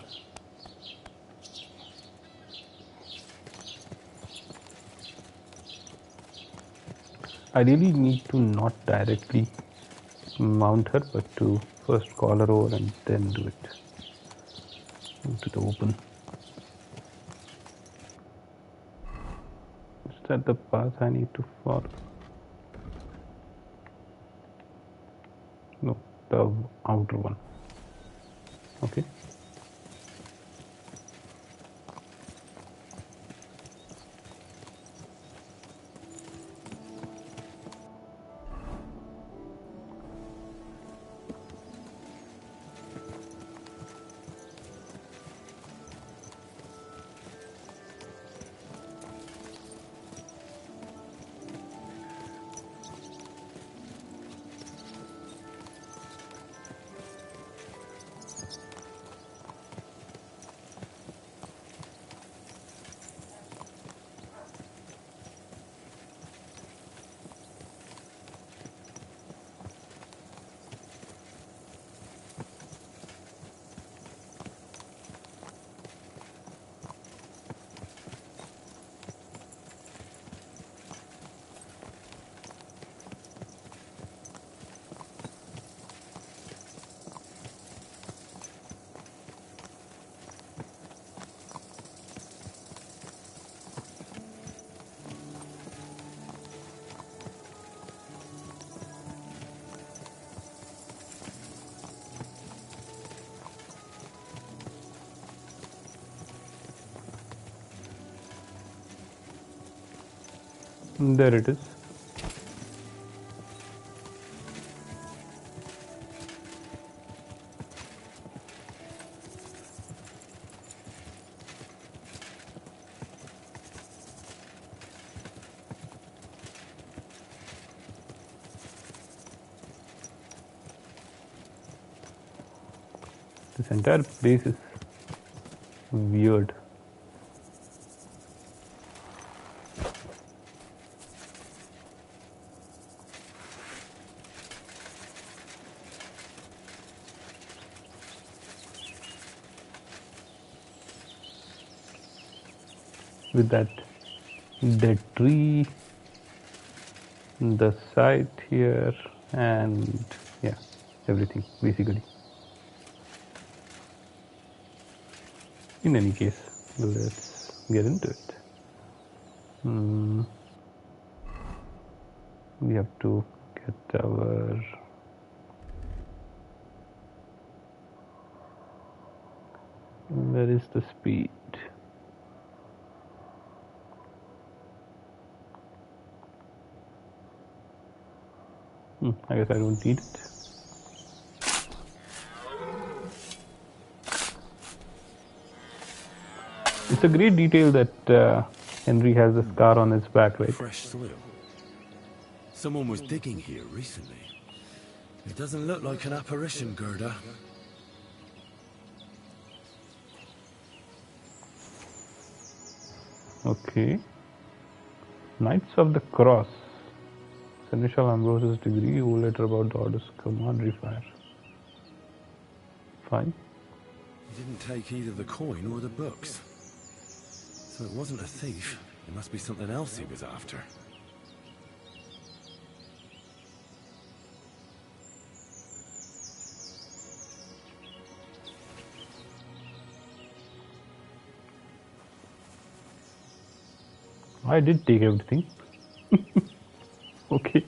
Speaker 1: I really need to not directly mount her, but to first call her over and then do it into the open. Is that the path I need to follow? No, the outer one. Okay. There it is. This entire place is weird. With that dead tree, the site here, and yeah, everything basically. In any case, let's get into it. We have to get our where is the speed? I guess I don't need it. It's a great detail that Henry has a scar on his back, right?
Speaker 8: Fresh soil. Someone was digging here recently. It doesn't look like an apparition, Gerda.
Speaker 1: Okay. Knights of the Cross. Seneschal Ambrose's degree, who later about the Order's commandery fire. Fine.
Speaker 8: He didn't take either the coin or the books. So it wasn't a thief. It must be something else he was after.
Speaker 1: I did take everything. Okay.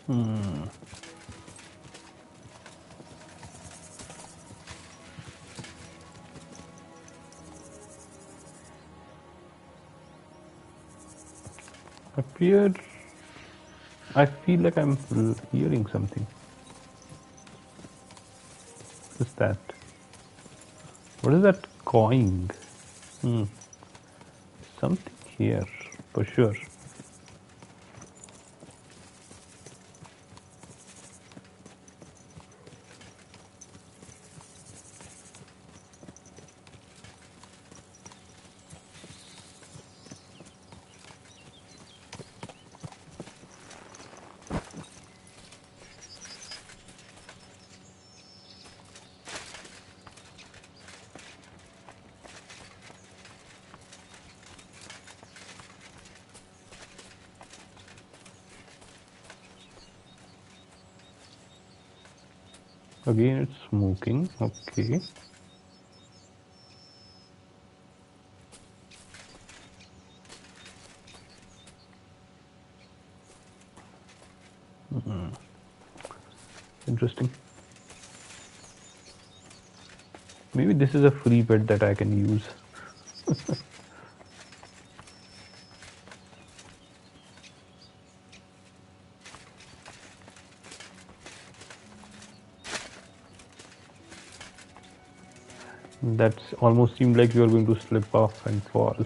Speaker 1: Hmm. I feel like I'm hearing something. What is that? What is that cawing? Something here, for sure. Again, it's smoking. Okay. Interesting. Maybe this is a free pet that I can use. That almost seemed like you are going to slip off and fall.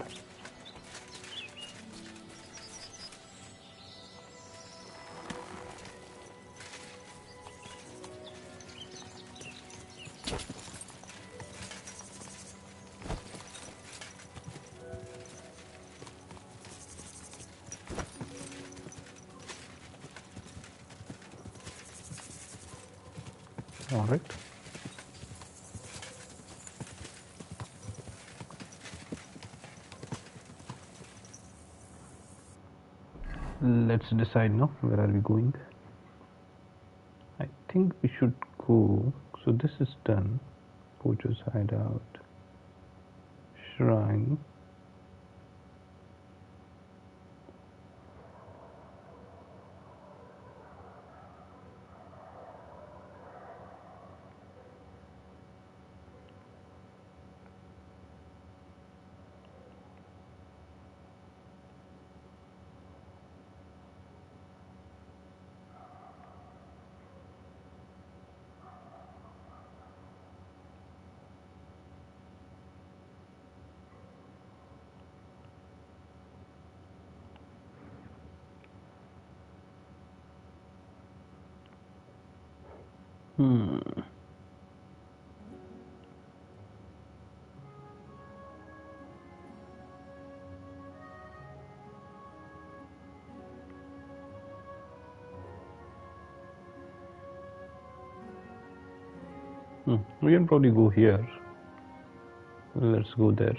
Speaker 1: All right. Let's decide now. Where are we going? I think we should go. So this is done. Poacher's hideout. Shrine. We can probably go here. Let's go there.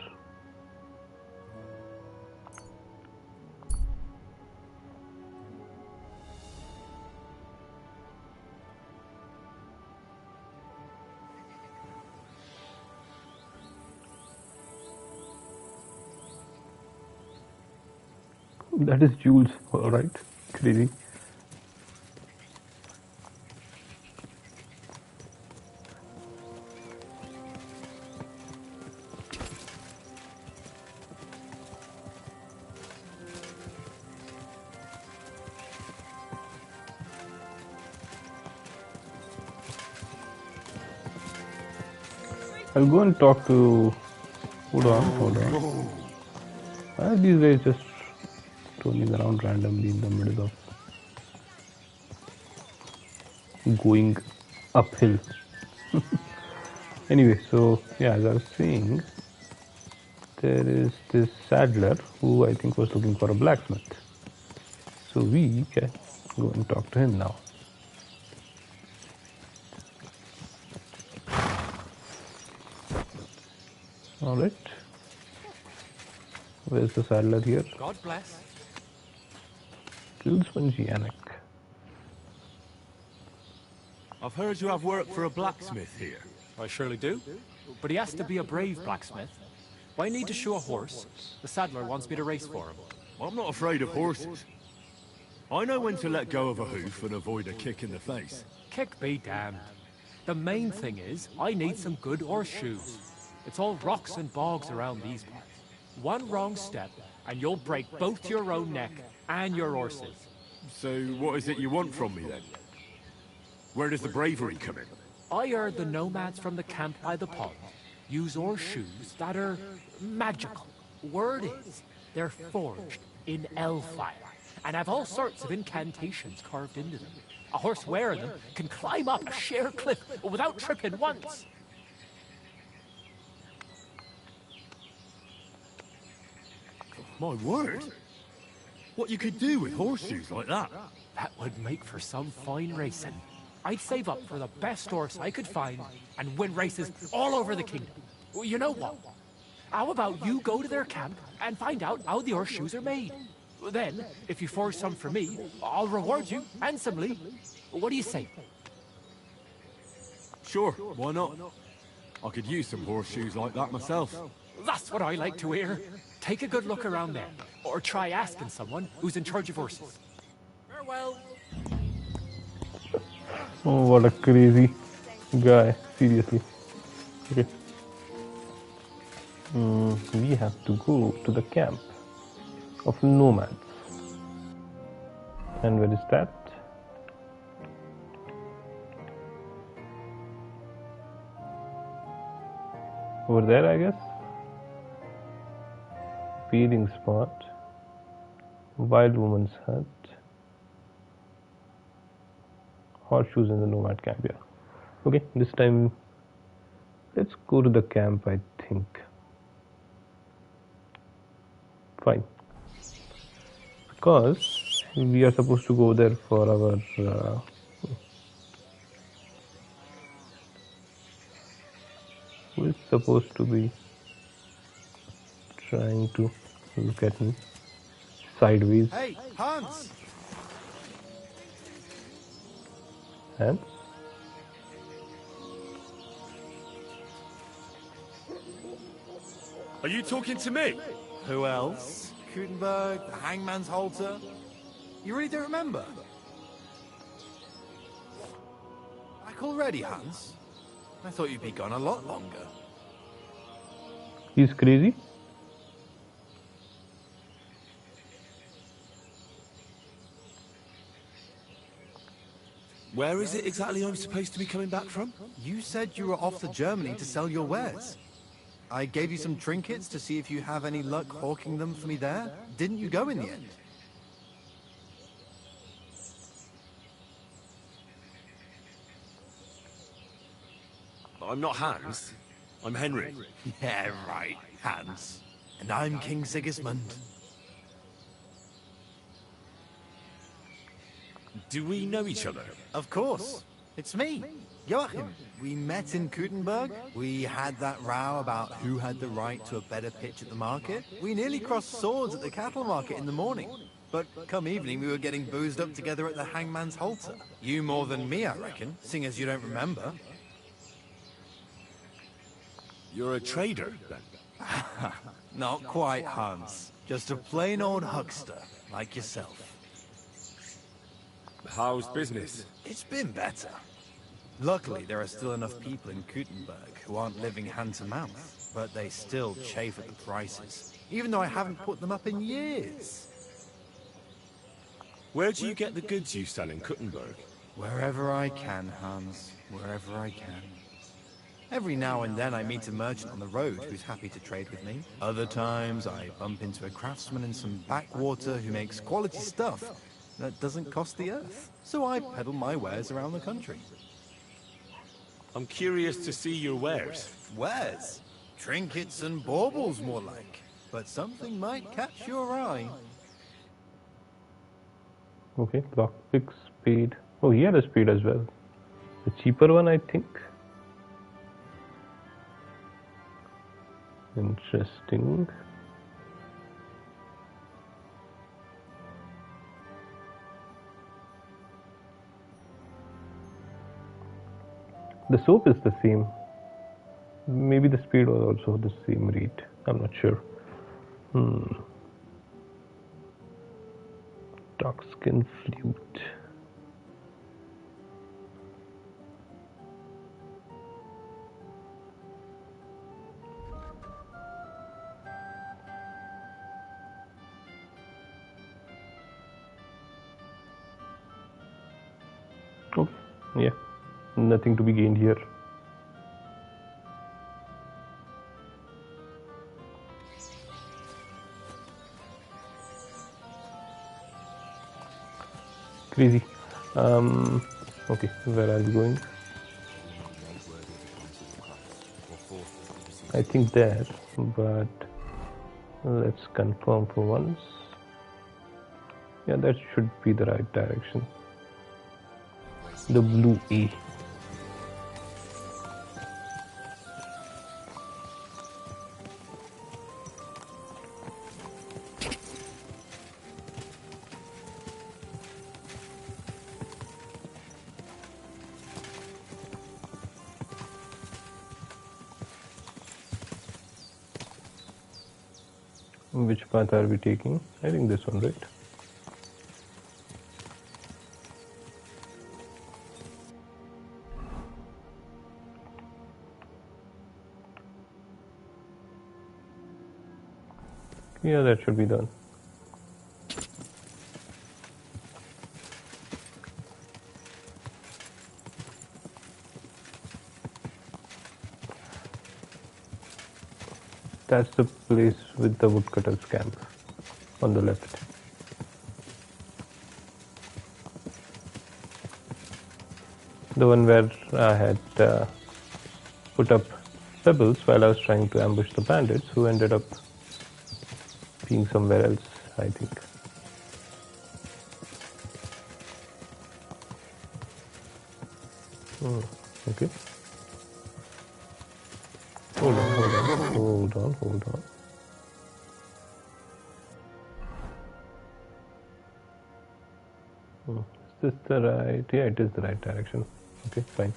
Speaker 1: That is Jules, alright. Crazy. I'll go and talk to... Hold on. Why are these guys just rolling around randomly in the middle of going uphill? Anyway, so yeah, as I was saying, there is this saddler who I think was looking for a blacksmith. So we can go and talk to him now. Alright. Where's the saddler here?
Speaker 7: God bless.
Speaker 1: Jules Vangianic.
Speaker 8: I've heard you have work for a blacksmith here.
Speaker 7: I surely do. But he has to be a brave blacksmith. Why need to show a horse? The saddler wants me to race for him.
Speaker 8: I'm not afraid of horses. I know when to let go of a hoof and avoid a kick in the face.
Speaker 16: Kick be damned. The main thing is, I need some good horseshoes. It's all rocks and bogs around these parts. One wrong step, and you'll break both your own neck and your horse's.
Speaker 8: So what is it you want from me then? Where does the bravery come in?
Speaker 16: I heard the nomads from the camp by the pond use horseshoes that are magical. Word is, they're forged in hellfire and have all sorts of incantations carved into them. A horse wearing them can climb up a sheer cliff without tripping once.
Speaker 8: My word! What you could do with horseshoes like that?
Speaker 16: That would make for some fine racing. I'd save up for the best horse I could find and win races all over the kingdom. Well, you know what? How about you go to their camp and find out how the horseshoes are made? Then, if you forge some for me, I'll reward you handsomely. What do you say?
Speaker 8: Sure, why not? I could use some horseshoes like that myself.
Speaker 16: That's what I like to hear. Take a good look around there, or try asking someone who's in charge of horses. Farewell.
Speaker 1: Oh, what a crazy guy, seriously. Okay. We have to go to the camp of nomads. And where is that? Over there, I guess. Feeding spot. Wild woman's hut. Horseshoes in the nomad camp, yeah. Okay, this time let's go to the camp, I think. Fine. Because we are supposed to go there for our who is supposed to be trying to look at me sideways.
Speaker 5: Hey, Hans!
Speaker 1: And
Speaker 8: Are you talking to me?
Speaker 5: Who else? Gutenberg, the Hangman's Halter? You really don't remember? Back already, Hans? I thought you'd be gone a lot longer.
Speaker 1: he's crazy.
Speaker 8: Where is it exactly I'm supposed to be coming back from?
Speaker 5: You said you were off to Germany to sell your wares. I gave you some trinkets to see if you have any luck hawking them for me there. Didn't you go in the end?
Speaker 8: I'm not Hans. I'm Henry.
Speaker 5: Yeah, right, Hans. And I'm King Sigismund.
Speaker 8: Do we know each other?
Speaker 5: Of course. It's me, Joachim. We met in Gutenberg. We had that row about who had the right to a better pitch at the market. We nearly crossed swords at the cattle market in the morning. But come evening, we were getting boozed up together at the Hangman's Halter. You more than me, I reckon, seeing as you don't remember.
Speaker 8: You're a trader, then?
Speaker 5: Not quite, Hans. Just a plain old huckster, like yourself.
Speaker 8: How's business?
Speaker 5: It's been better. Luckily, there are still enough people in Gutenberg who aren't living hand to mouth, but they still chafe at the prices, even though I haven't put them up in years.
Speaker 8: Where do you get the goods you sell in Gutenberg?
Speaker 5: Wherever I can, Hans. Wherever I can. Every now and then I meet a merchant on the road who's happy to trade with me. Other times I bump into a craftsman in some backwater who makes quality stuff that doesn't cost the earth. So I peddle my wares around the country.
Speaker 8: I'm curious to see your wares.
Speaker 5: Wares? Trinkets and baubles, more like. But something might catch your eye.
Speaker 1: Okay, lockpick, speed. Oh, he had a speed as well. The cheaper one, I think. Interesting. The soap is the same. Maybe the speed was also the same rate. I'm not sure. Stockskin flute. Okay, yeah, nothing to be gained here. Crazy. Okay, where are we going? I think there, but let's confirm for once. Yeah, that should be the right direction. The blue E. Which path are we taking? I think this one, right? Yeah, that should be done. That's the place with the woodcutter's camp on the left. The one where I had put up pebbles while I was trying to ambush the bandits who ended up being somewhere else, I think. Okay. Hold on. Is this the right? Yeah, it is the right direction. Okay, fine.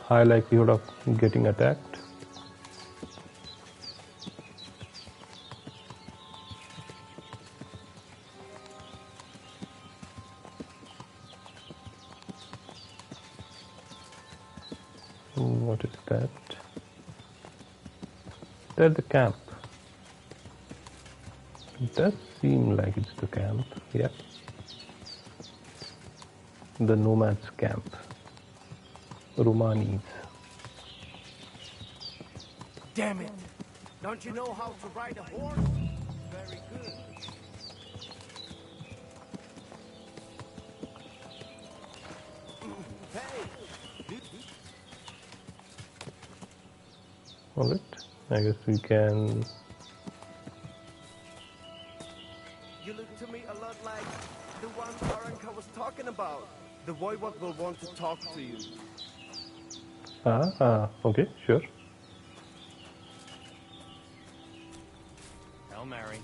Speaker 1: High likelihood of getting attacked. What is that? That's the camp. It does seem like it's the camp. Yeah. The nomads camp. Romanis.
Speaker 5: Damn it! Don't you know how to ride a horse? Very good. Hey!
Speaker 1: Alright, I guess we can...
Speaker 5: You look to me a lot like the one Aranka was talking about. The voivod will want to talk to you.
Speaker 1: Okay, sure.
Speaker 13: Hail Mary.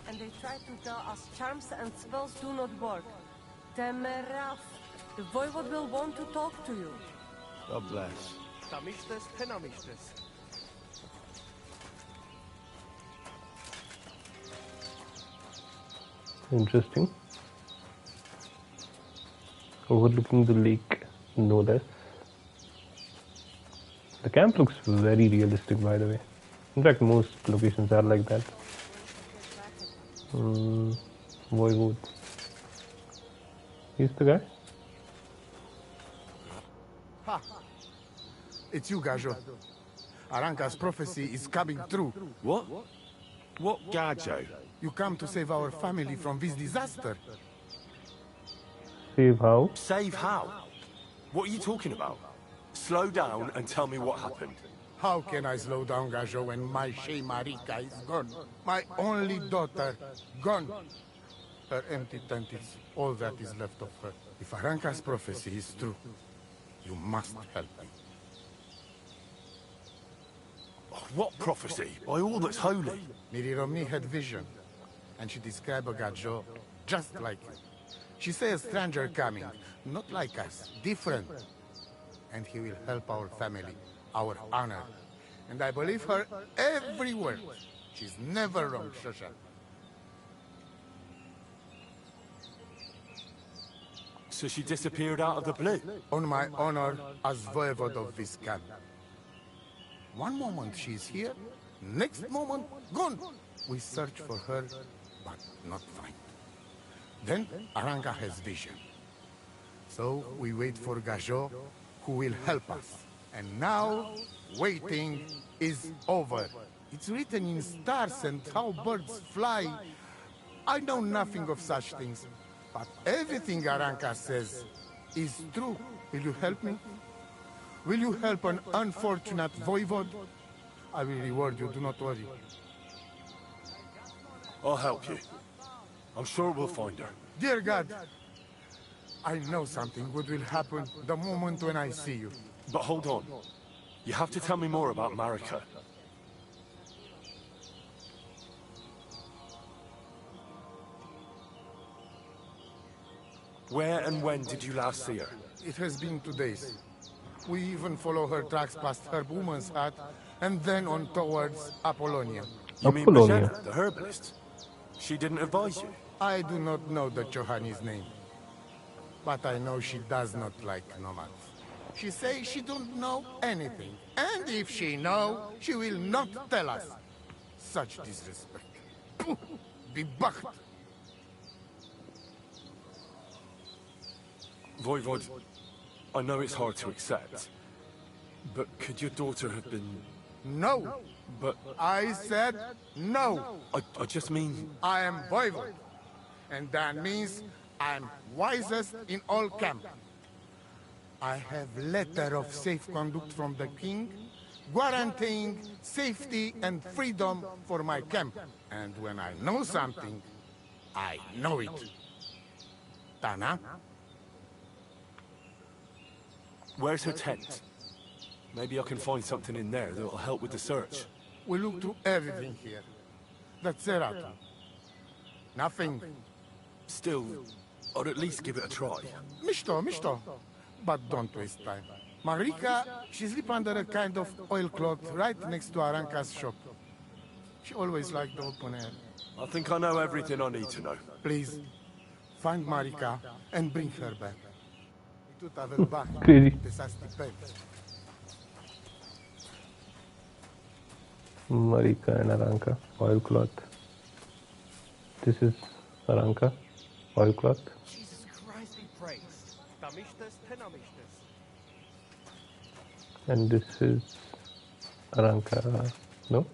Speaker 17: And they try to tell us charms and spells do not work. Temeraf. The voivod will want to talk to you.
Speaker 11: God bless.
Speaker 5: Tamishtes, penamishtes.
Speaker 1: Interesting. Overlooking the lake, no less. The camp looks very realistic, by the way. In fact, most locations are like that. Voivod. He's the guy?
Speaker 4: Ha! It's you, Gajo.
Speaker 18: Aranka's prophecy is coming true.
Speaker 8: What? What Gajo?
Speaker 18: You come to save our family from this disaster.
Speaker 1: Save how?
Speaker 8: Save how? What are you talking about? Slow down and tell me what happened.
Speaker 18: How can I slow down Gajo when my Shea Marika is gone? My only daughter, gone. Her empty tent is all that is left of her. If Aranka's prophecy is true, you must help me.
Speaker 8: What prophecy? By all that's holy.
Speaker 18: Miri Romney had vision, and she described a Gajo just like you. She said a stranger coming, not like us, different. And he will help our family, our honor. And I believe her every word. She's never wrong, Shosha.
Speaker 8: So she disappeared out of the blue?
Speaker 18: On my honor as voivode of this camp. One moment she's here, next moment gone. We search for her, but not find. Then Aranka has vision. So we wait for Gajo, who will help us. And now, waiting is over. It's written in stars and how birds fly. I know nothing of such things, but everything Aranka says is true. Will you help me? Will you help an unfortunate voivode? I will reward you, do not worry.
Speaker 8: I'll help you. I'm sure we'll find her.
Speaker 18: Dear God, I know something good will happen the moment when I see you.
Speaker 8: But hold on. You have to tell me more about Marika. Where and when did you last see her?
Speaker 18: It has been 2 days. We even follow her tracks past her woman's hut, and then on towards Apollonia.
Speaker 8: You mean Bajana, the herbalist? She didn't advise you?
Speaker 18: I do not know the Johani's name, but I know she does not like nomads. She says she don't know anything, and if she know, she will not tell us. Such disrespect. Be bucked.
Speaker 8: Voivod, I know it's hard to accept, but could your daughter have been...
Speaker 18: No.
Speaker 8: But...
Speaker 18: I said no.
Speaker 8: I just mean...
Speaker 18: I am Voivod, and that means I'm wisest in all camp. I have letter of safe conduct from the king, guaranteeing safety and freedom for my camp. And when I know something, I know it. Tana?
Speaker 8: Where's her tent? Maybe I can find something in there that'll help with the search.
Speaker 18: We look through everything here. That's Zeratul. Nothing.
Speaker 8: Still, I'd at least give it a try.
Speaker 18: Mishto. But don't waste time. Marika, she sleep under a kind of oilcloth right next to Aranka's shop. She always liked the open air.
Speaker 8: I think I know everything I need to know.
Speaker 18: Please, find Marika and bring her back.
Speaker 1: Crazy. Marika and Aranka, oilcloth. This is Aranka, oilcloth.
Speaker 13: Jesus Christ be praised.
Speaker 1: And this is Aranka, no?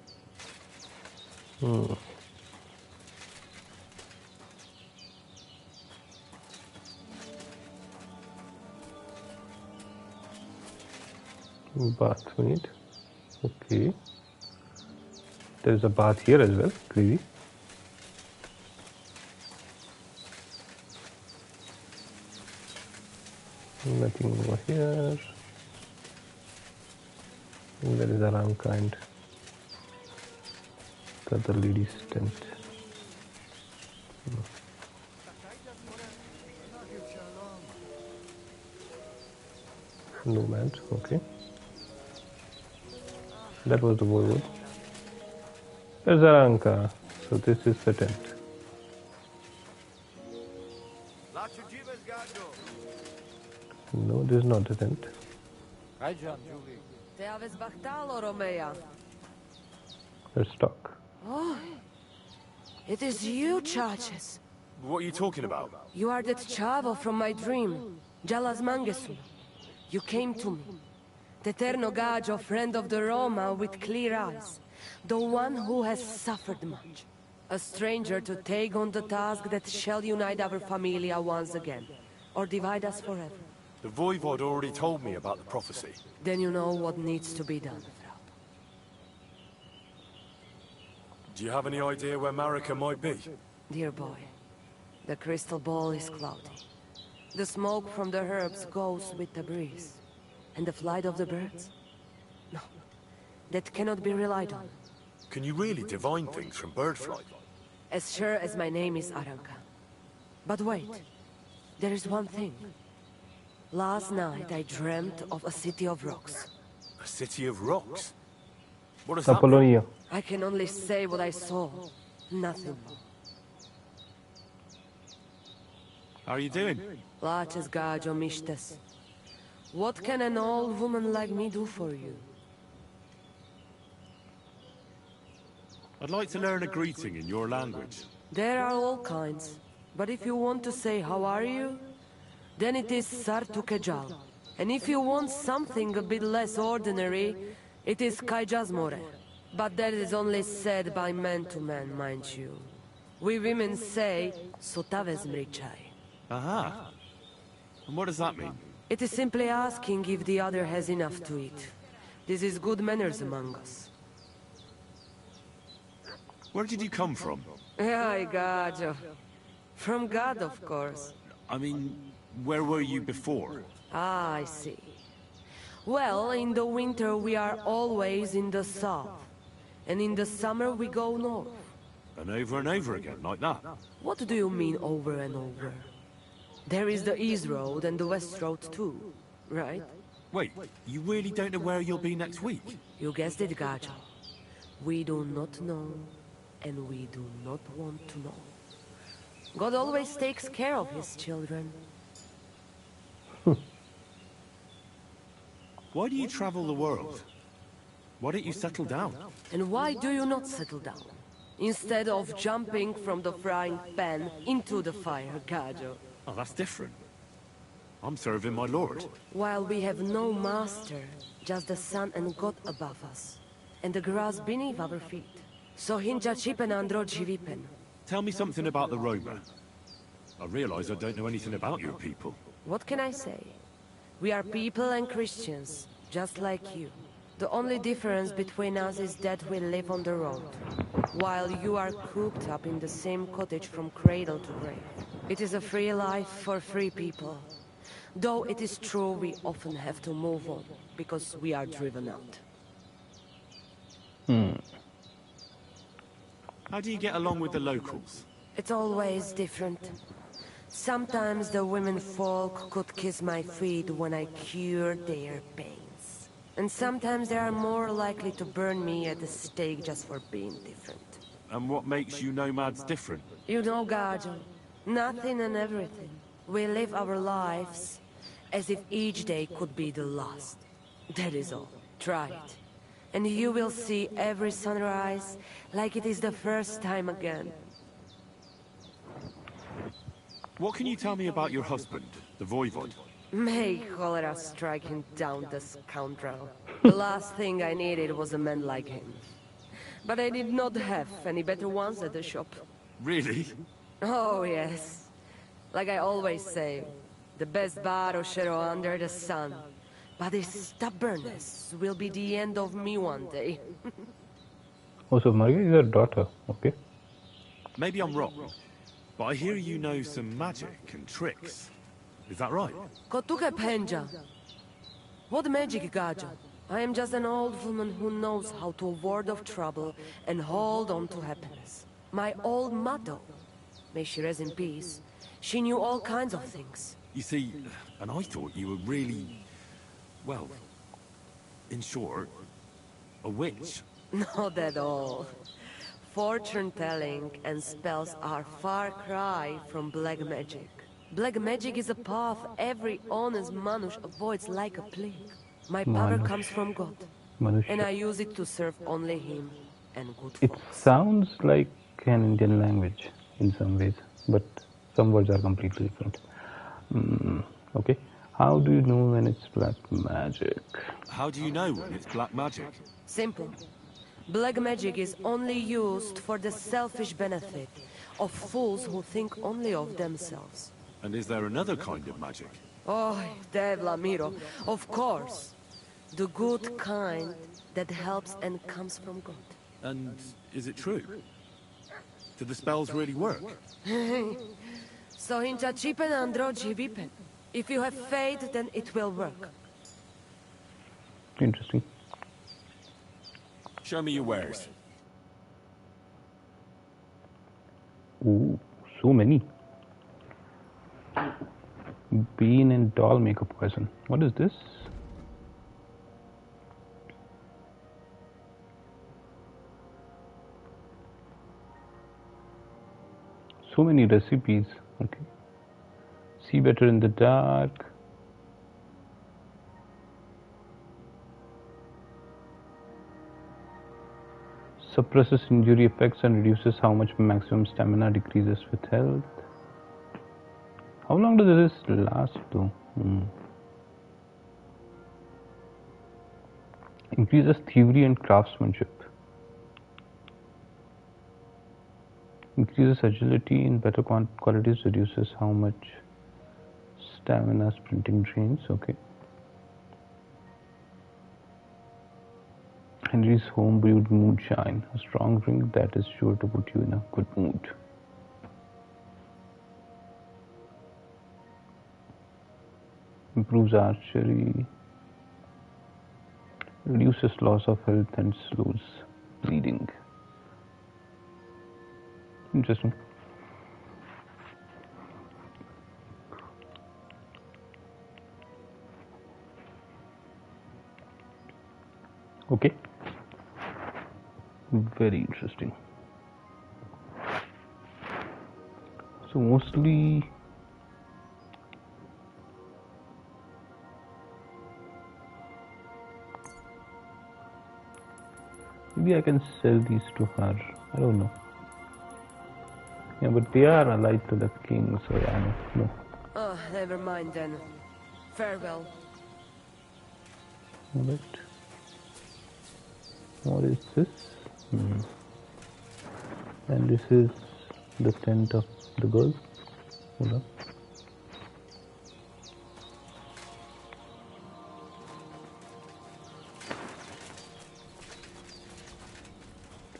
Speaker 1: Bath we need. Okay. There's a bath here as well. Crazy. Nothing over here. And there is Aranka and the other lady's tent. Nomads, okay. That was the voivode. There's Aranka. So this is the tent. No, this is not the tent. Let's talk.
Speaker 17: Oh, it is you, Charges.
Speaker 8: What are you talking about?
Speaker 17: You are that Chavo from my dream, Jalas Mangesu. You came to me. Teterno Gaggio, friend of the Roma with clear eyes. The one who has suffered much. A stranger to take on the task that shall unite our familia once again. Or divide us forever.
Speaker 19: The Voivod already told me about the prophecy.
Speaker 17: Then you know what needs to be done.
Speaker 19: Do you have any idea where Marika might be?
Speaker 17: Dear boy, the crystal ball is cloudy. The smoke from the herbs goes with the breeze. And the flight of the birds? No, that cannot be relied on.
Speaker 19: Can you really divine things from bird flight?
Speaker 17: As sure as my name is Aranka. But wait, there is one thing. Last night I dreamt of a city of rocks.
Speaker 19: A city of rocks? What does that mean?
Speaker 1: Apollonia.
Speaker 17: I can only say what I saw. Nothing more.
Speaker 19: How are you doing?
Speaker 17: Laches Gaggio Mishtes. What can an old woman like me do for you?
Speaker 8: I'd like to learn a greeting in your language.
Speaker 17: There are all kinds. But if you want to say how are you, then it is Sartukejal. And if you want something a bit less ordinary, it is Kaijazmore. But that is only said by man to man, mind you. We women say, Sotavez mrichai.
Speaker 8: Aha. And what does that mean?
Speaker 17: It is simply asking if the other has enough to eat. This is good manners among us.
Speaker 8: Where did you come from?
Speaker 17: Ay, Gaggio. From God, of course.
Speaker 8: I mean, where were you before?
Speaker 17: Ah, I see. Well, in the winter we are always in the south. And in the summer we go north.
Speaker 8: And over again, like that?
Speaker 17: What do you mean over and over? There is the East Road and the West Road too, right?
Speaker 8: Wait, you really don't know where you'll be next week?
Speaker 17: You guessed it, Gaggio. We do not know, and we do not want to know. God always takes care of his children.
Speaker 8: Why do you travel the world? Why don't you settle down?
Speaker 17: And why do you not settle down? Instead of jumping from the frying pan into the fire, Gaggio.
Speaker 8: Oh, that's different. I'm serving my lord.
Speaker 17: While we have no master, just the sun and God above us, and the grass beneath our feet. So hinja chipen andro jivipen.
Speaker 8: Tell me something about the Roma. I realize I don't know anything about your people.
Speaker 17: What can I say? We are people and Christians, just like you. The only difference between us is that we live on the road, while you are cooped up in the same cottage from cradle to grave. It is a free life for free people. Though it is true we often have to move on, because we are driven out.
Speaker 8: How do you get along with the locals?
Speaker 17: It's always different. Sometimes the women folk could kiss my feet when I cured their pains. And sometimes they are more likely to burn me at the stake just for being different.
Speaker 8: And what makes you nomads different?
Speaker 17: You know, Gaggio, nothing and everything. We live our lives as if each day could be the last. That is all. Try it. And you will see every sunrise like it is the first time again.
Speaker 8: What can you tell me about your husband, the Voivod?
Speaker 17: May cholera strike him down, the scoundrel. The last thing I needed was a man like him. But I did not have any better ones at the shop.
Speaker 8: Really?
Speaker 17: Oh, yes. Like I always say, the best baroshero under the sun. But his stubbornness will be the end of me one day.
Speaker 1: Oh, so Maria is her daughter, okay.
Speaker 8: Maybe I'm wrong, but I hear you know some magic and tricks. Is that right?
Speaker 17: Kotuke Penja. What magic, Gaggio? I am just an old woman who knows how to ward off trouble and hold on to happiness. My old motto, may she rest in peace, she knew all kinds of things.
Speaker 8: You see, and I thought you were really, well, in short, a witch.
Speaker 17: Not at all. Fortune-telling and spells are far cry from black magic. Black magic is a path every honest Manush avoids like a plague. My power
Speaker 1: Manush.
Speaker 17: comes from God,
Speaker 1: Manush.
Speaker 17: and I use it to serve only Him and good
Speaker 1: It
Speaker 17: folks.
Speaker 1: sounds like an Indian language in some ways, but some words are completely different. Okay. How do you know when it's black magic?
Speaker 8: How do you know when it's black magic?
Speaker 17: Simple. Black magic is only used for the selfish benefit of fools who think only of themselves.
Speaker 8: And is there another kind of magic?
Speaker 17: Oh, Devla Miro, of course. The good kind that helps and comes from God.
Speaker 8: And is it true? Do the spells really work?
Speaker 17: So hincha chipen androji vipen. If you have faith, then it will work.
Speaker 1: Interesting.
Speaker 8: Show me your wares.
Speaker 1: Ooh, so many. Bean and doll make a poison. What is this? So many recipes. Okay. See better in the dark. Suppresses injury effects and reduces how much maximum stamina decreases with health. How long does this last though? Increases thievery and craftsmanship. Increases agility in better qualities, reduces how much stamina sprinting drains. Okay. Henry's home-brewed moonshine, a strong drink that is sure to put you in a good mood. Improves archery, reduces loss of health and slows bleeding. Interesting. Okay. Very interesting. So mostly maybe I can sell these to her. I don't know. Yeah, but they are allied to the king, so yeah, no.
Speaker 17: Oh, never mind then. Farewell.
Speaker 1: Alright. What is this? And this is the tent of the girl. Hold up.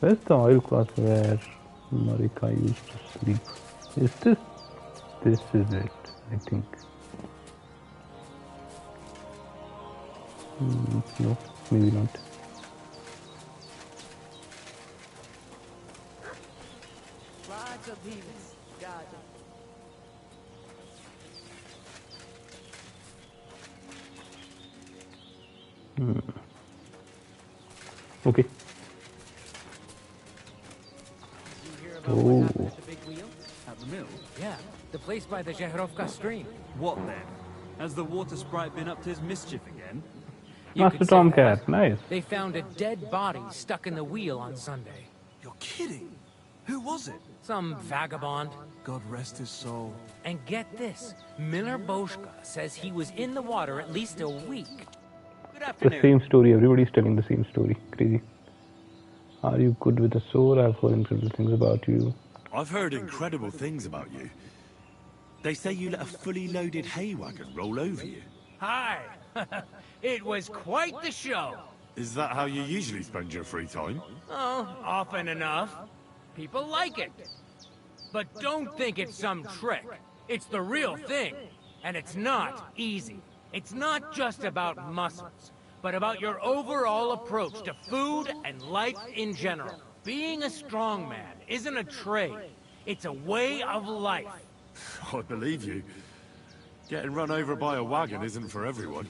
Speaker 1: Where's the oilcloth where Marika used to sleep? Is this? This is it, I think. No, maybe not.
Speaker 17: Lots of demons. Got it.
Speaker 1: Okay. Oh.
Speaker 13: At the big wheel?
Speaker 9: At the mill?
Speaker 13: Yeah, the place by the Zhehrovka stream.
Speaker 9: What then? Has the water sprite been up to his mischief again?
Speaker 1: Master Tomcat, nice.
Speaker 13: They found a dead body stuck in the wheel on Sunday.
Speaker 9: You're kidding! Who was it?
Speaker 13: Some vagabond.
Speaker 9: God rest his soul.
Speaker 13: And get this, Miller Boschka says he was in the water at least a week. Good afternoon.
Speaker 1: The same story, everybody's telling the same story. Crazy. Are you good with the sword? I've heard incredible things about you.
Speaker 8: I've heard incredible things about you. They say you let a fully loaded hay wagon roll over you.
Speaker 13: Hi! It was quite the show.
Speaker 8: Is that how you usually spend your free time?
Speaker 13: Oh, often enough. People like it. But don't think it's some trick. It's the real thing. And it's not easy. It's not just about muscles, but about your overall approach to food and life in general. Being a strongman isn't a trade. It's a way of life.
Speaker 8: I believe you. Getting run over by a wagon isn't for everyone.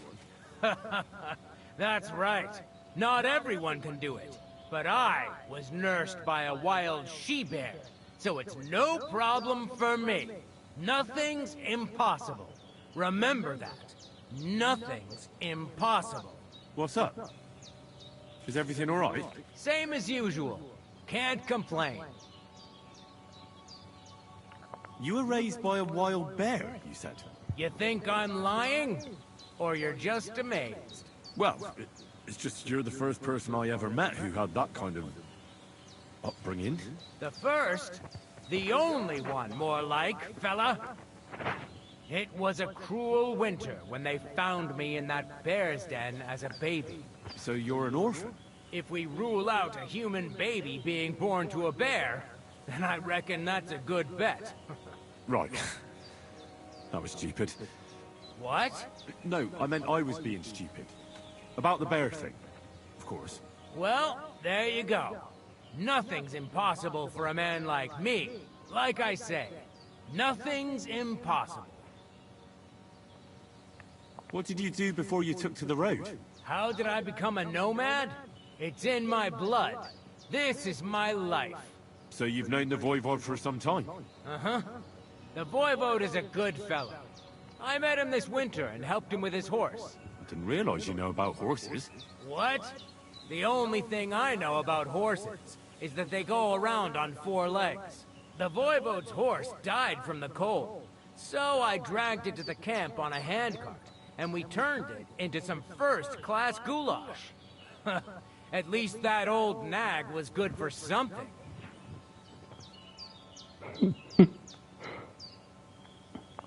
Speaker 13: That's right. Not everyone can do it. But I was nursed by a wild she-bear, so it's no problem for me. Nothing's impossible. Remember that. Nothing's impossible.
Speaker 8: What's up? Is everything all right?
Speaker 13: Same as usual. Can't complain.
Speaker 8: You were raised by a wild bear, you said?
Speaker 13: You think I'm lying? Or you're just amazed?
Speaker 19: Well, it's just you're the first person I ever met who had that kind of upbringing.
Speaker 13: The first? The only one, more like, fella. It was a cruel winter when they found me in that bear's den as a baby.
Speaker 19: So you're an orphan?
Speaker 13: If we rule out a human baby being born to a bear, then I reckon that's a good bet.
Speaker 19: Right. That was stupid.
Speaker 13: What?
Speaker 19: No, I meant I was being stupid. About the bear thing, of course.
Speaker 13: Well, there you go. Nothing's impossible for a man like me. Like I say, nothing's impossible.
Speaker 19: What did you do before you took to the road?
Speaker 13: How did I become a nomad? It's in my blood. This is my life.
Speaker 19: So you've known the Voivod for some time?
Speaker 13: Uh-huh. The Voivod is a good fellow. I met him this winter and helped him with his horse.
Speaker 19: I didn't realize you know about horses.
Speaker 13: What? The only thing I know about horses is that they go around on 4 legs. The Voivod's horse died from the cold, so I dragged it to the camp on a handcart, and we turned it into some first-class goulash. At least that old nag was good for something.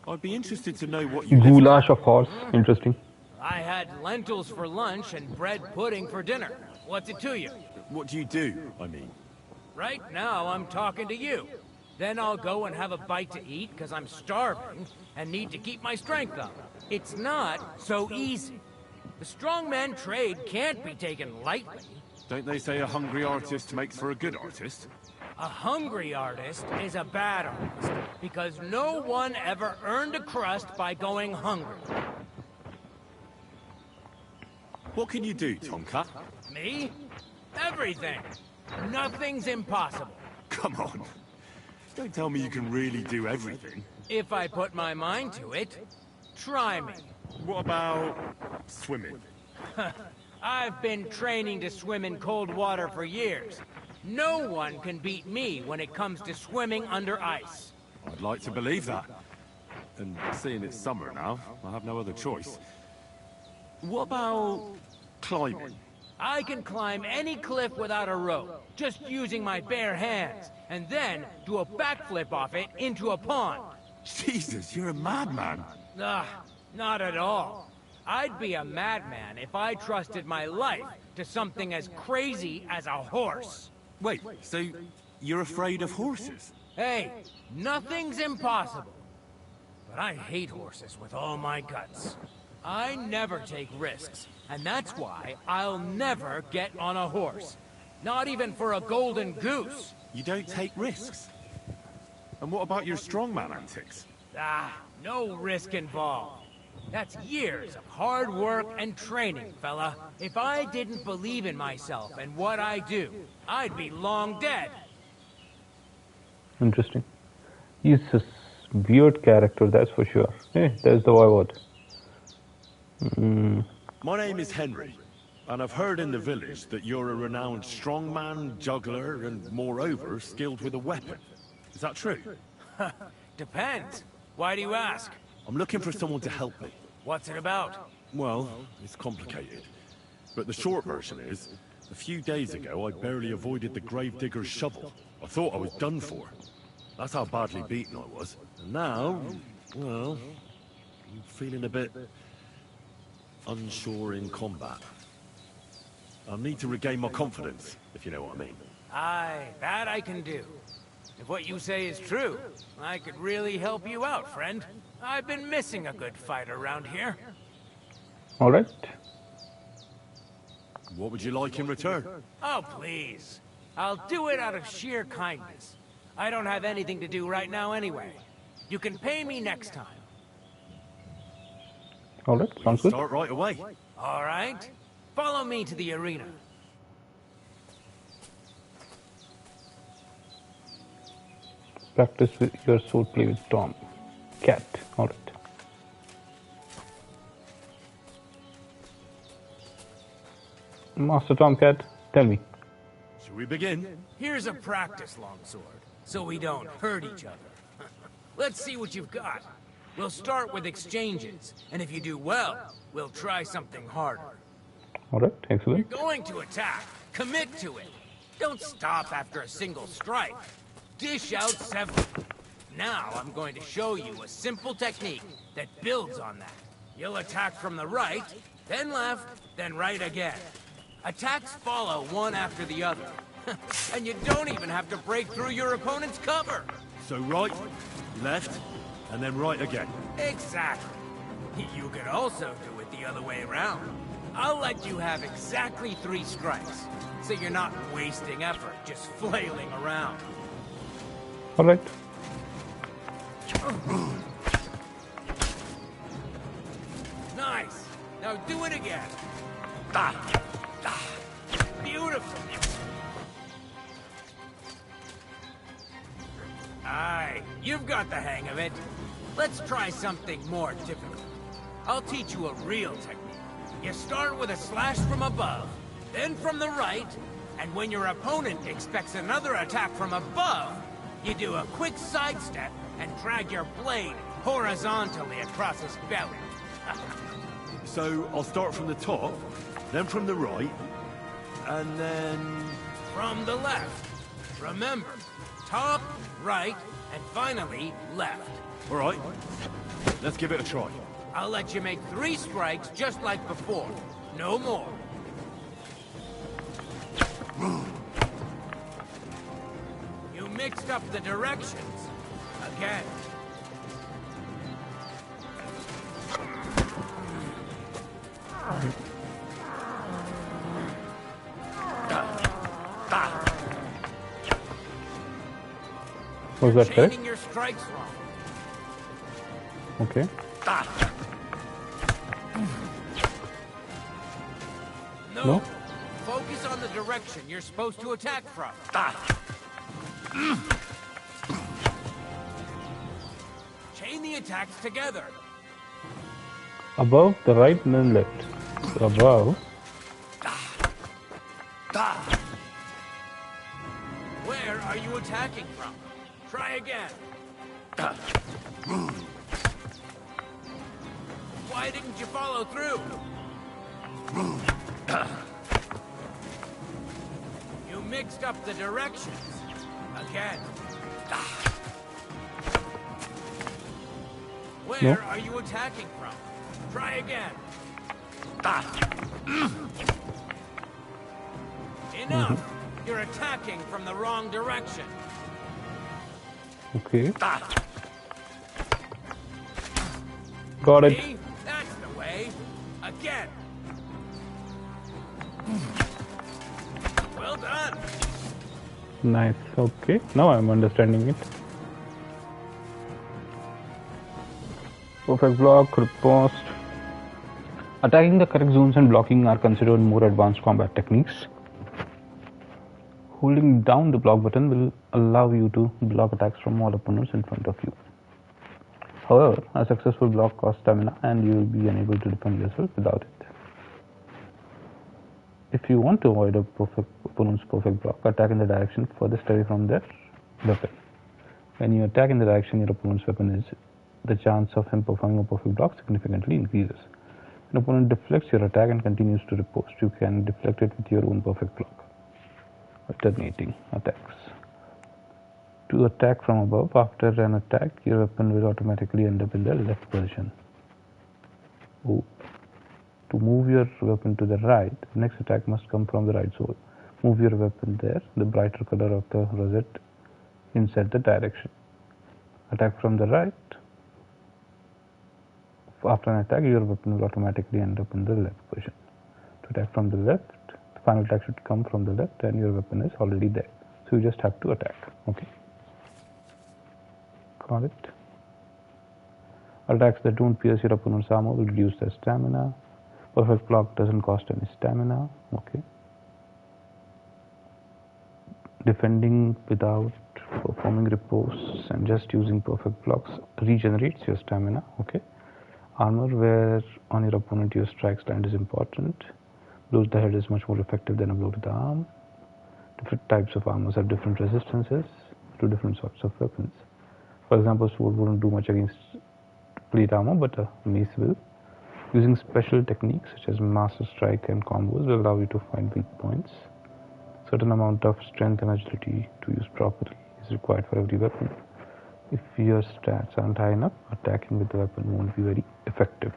Speaker 19: I'd be interested to know what you...
Speaker 1: Goulash of horse. Interesting.
Speaker 13: I had lentils for lunch and bread pudding for dinner. What's it to you?
Speaker 19: What do you do, I mean?
Speaker 13: Right now, I'm talking to you. Then I'll go and have a bite to eat, because I'm starving, and need to keep my strength up. It's not so easy. The strongman trade can't be taken lightly.
Speaker 19: Don't they say a hungry artist makes for a good artist?
Speaker 13: A hungry artist is a bad artist, because no one ever earned a crust by going hungry.
Speaker 19: What can you do, Tomcat?
Speaker 13: Me? Everything. Nothing's impossible.
Speaker 19: Come on. Don't tell me you can really do everything.
Speaker 13: If I put my mind to it, try me.
Speaker 19: What about swimming?
Speaker 13: I've been training to swim in cold water for years. No one can beat me when it comes to swimming under ice.
Speaker 19: I'd like to believe that. And seeing it's summer now, I have no other choice. What about climbing?
Speaker 13: I can climb any cliff without a rope, just using my bare hands, and then do a backflip off it into a pond.
Speaker 19: Jesus, you're a madman.
Speaker 13: Not at all. I'd be a madman if I trusted my life to something as crazy as a horse.
Speaker 19: Wait, so you're afraid of horses?
Speaker 13: Hey, nothing's impossible. But I hate horses with all my guts. I never take risks, and that's why I'll never get on a horse. Not even for a golden goose.
Speaker 19: You don't take risks? And what about your strongman antics?
Speaker 13: No risk involved. That's years of hard work and training, fella. If I didn't believe in myself and what I do, I'd be long dead.
Speaker 1: Interesting. He's a weird character, that's for sure. Hey, there's the Voivod.
Speaker 19: My name is Henry, and I've heard in the village that you're a renowned strongman, juggler, and moreover, skilled with a weapon. Is that true?
Speaker 13: Depends. Why do you ask?
Speaker 19: I'm looking for someone to help me.
Speaker 13: What's it about?
Speaker 19: Well, it's complicated. But the short version is, a few days ago I barely avoided the gravedigger's shovel. I thought I was done for. That's how badly beaten I was. And now, well, I'm feeling a bit unsure in combat. I need to regain my confidence, if you know what I mean.
Speaker 13: Aye, that I can do. If what you say is true, I could really help you out, friend. I've been missing a good fight around here.
Speaker 1: All right.
Speaker 19: What would you like in return?
Speaker 13: Oh, please. I'll do it out of sheer kindness. I don't have anything to do right now anyway. You can pay me next time.
Speaker 1: All right, sounds good.
Speaker 19: Start right away.
Speaker 13: All right. Follow me to the arena.
Speaker 1: Practice with your sword play with Tom. Cat. All right. Master Tomcat, tell me.
Speaker 19: Should we begin?
Speaker 13: Here's a practice longsword, so we don't hurt each other. Let's see what you've got. We'll start with exchanges, and if you do well, we'll try something harder.
Speaker 1: Alright, excellent.
Speaker 13: You're going to attack. Commit to it. Don't stop after a single strike. Dish out several. Now I'm going to show you a simple technique that builds on that. You'll attack from the right, then left, then right again. Attacks follow one after the other. And you don't even have to break through your opponent's cover.
Speaker 19: So right, left, and then right again.
Speaker 13: Exactly. You could also do it the other way around. I'll let you have exactly 3 strikes, so you're not wasting effort just flailing around.
Speaker 1: Alright.
Speaker 13: Nice. Now do it again. Beautiful. Aye, you've got the hang of it. Let's try something more difficult. I'll teach you a real technique. You start with a slash from above, then from the right, and when your opponent expects another attack from above, you do a quick sidestep and drag your blade horizontally across his belly.
Speaker 19: So I'll start from the top, then from the right, and then...
Speaker 13: From the left. Remember, top, right, and finally, left.
Speaker 19: All right, let's give it a try.
Speaker 13: I'll let you make 3 strikes just like before. No more. You mixed up the directions. Again.
Speaker 1: Was that correct?
Speaker 13: Chaining your strikes wrong.
Speaker 1: Okay. No?
Speaker 13: Focus on the direction you're supposed to attack from. Chain the attacks together.
Speaker 1: Above, the right, and then left. So above.
Speaker 13: Where are you attacking from? Try again. Why didn't you follow through? You mixed up the directions. Again. Where are you attacking from? Try again. Enough! You're attacking from the wrong direction.
Speaker 1: Okay. Got it.
Speaker 13: See? That's the way. Again. Well done.
Speaker 1: Nice. Okay. Now I'm understanding it. Perfect block, riposte. Attacking the correct zones and blocking are considered more advanced combat techniques. Holding down the block button will allow you to block attacks from all opponents in front of you. However, a successful block costs stamina and you will be unable to defend yourself without it. If you want to avoid a opponent's perfect block, attack in the direction furthest away from their weapon. When you attack in the direction your opponent's weapon is, the chance of him performing a perfect block significantly increases. An opponent deflects your attack and continues to riposte. You can deflect it with your own perfect block. Alternating attacks. To attack from above, after an attack, your weapon will automatically end up in the left position. Ooh. To move your weapon to the right, the next attack must come from the right zone. Move your weapon there, the brighter color of the rosette inside the direction. Attack from the right. After an attack, your weapon will automatically end up in the left position. To attack from the left, the final attack should come from the left and your weapon is already there. So you just have to attack. Okay. Got it. Attacks that don't pierce your opponent's armor will reduce their stamina. Perfect block doesn't cost any stamina. Okay. Defending without performing riposte and just using perfect blocks regenerates your stamina. Okay. Armor where on your opponent your strike stand is important. Blow to the head is much more effective than a blow to the arm. Different types of armors have different resistances to different sorts of weapons. For example, sword wouldn't do much against complete armor, but a mace will. Using special techniques such as Master Strike and combos will allow you to find weak points. Certain amount of strength and agility to use properly is required for every weapon. If your stats aren't high enough, attacking with the weapon won't be very effective.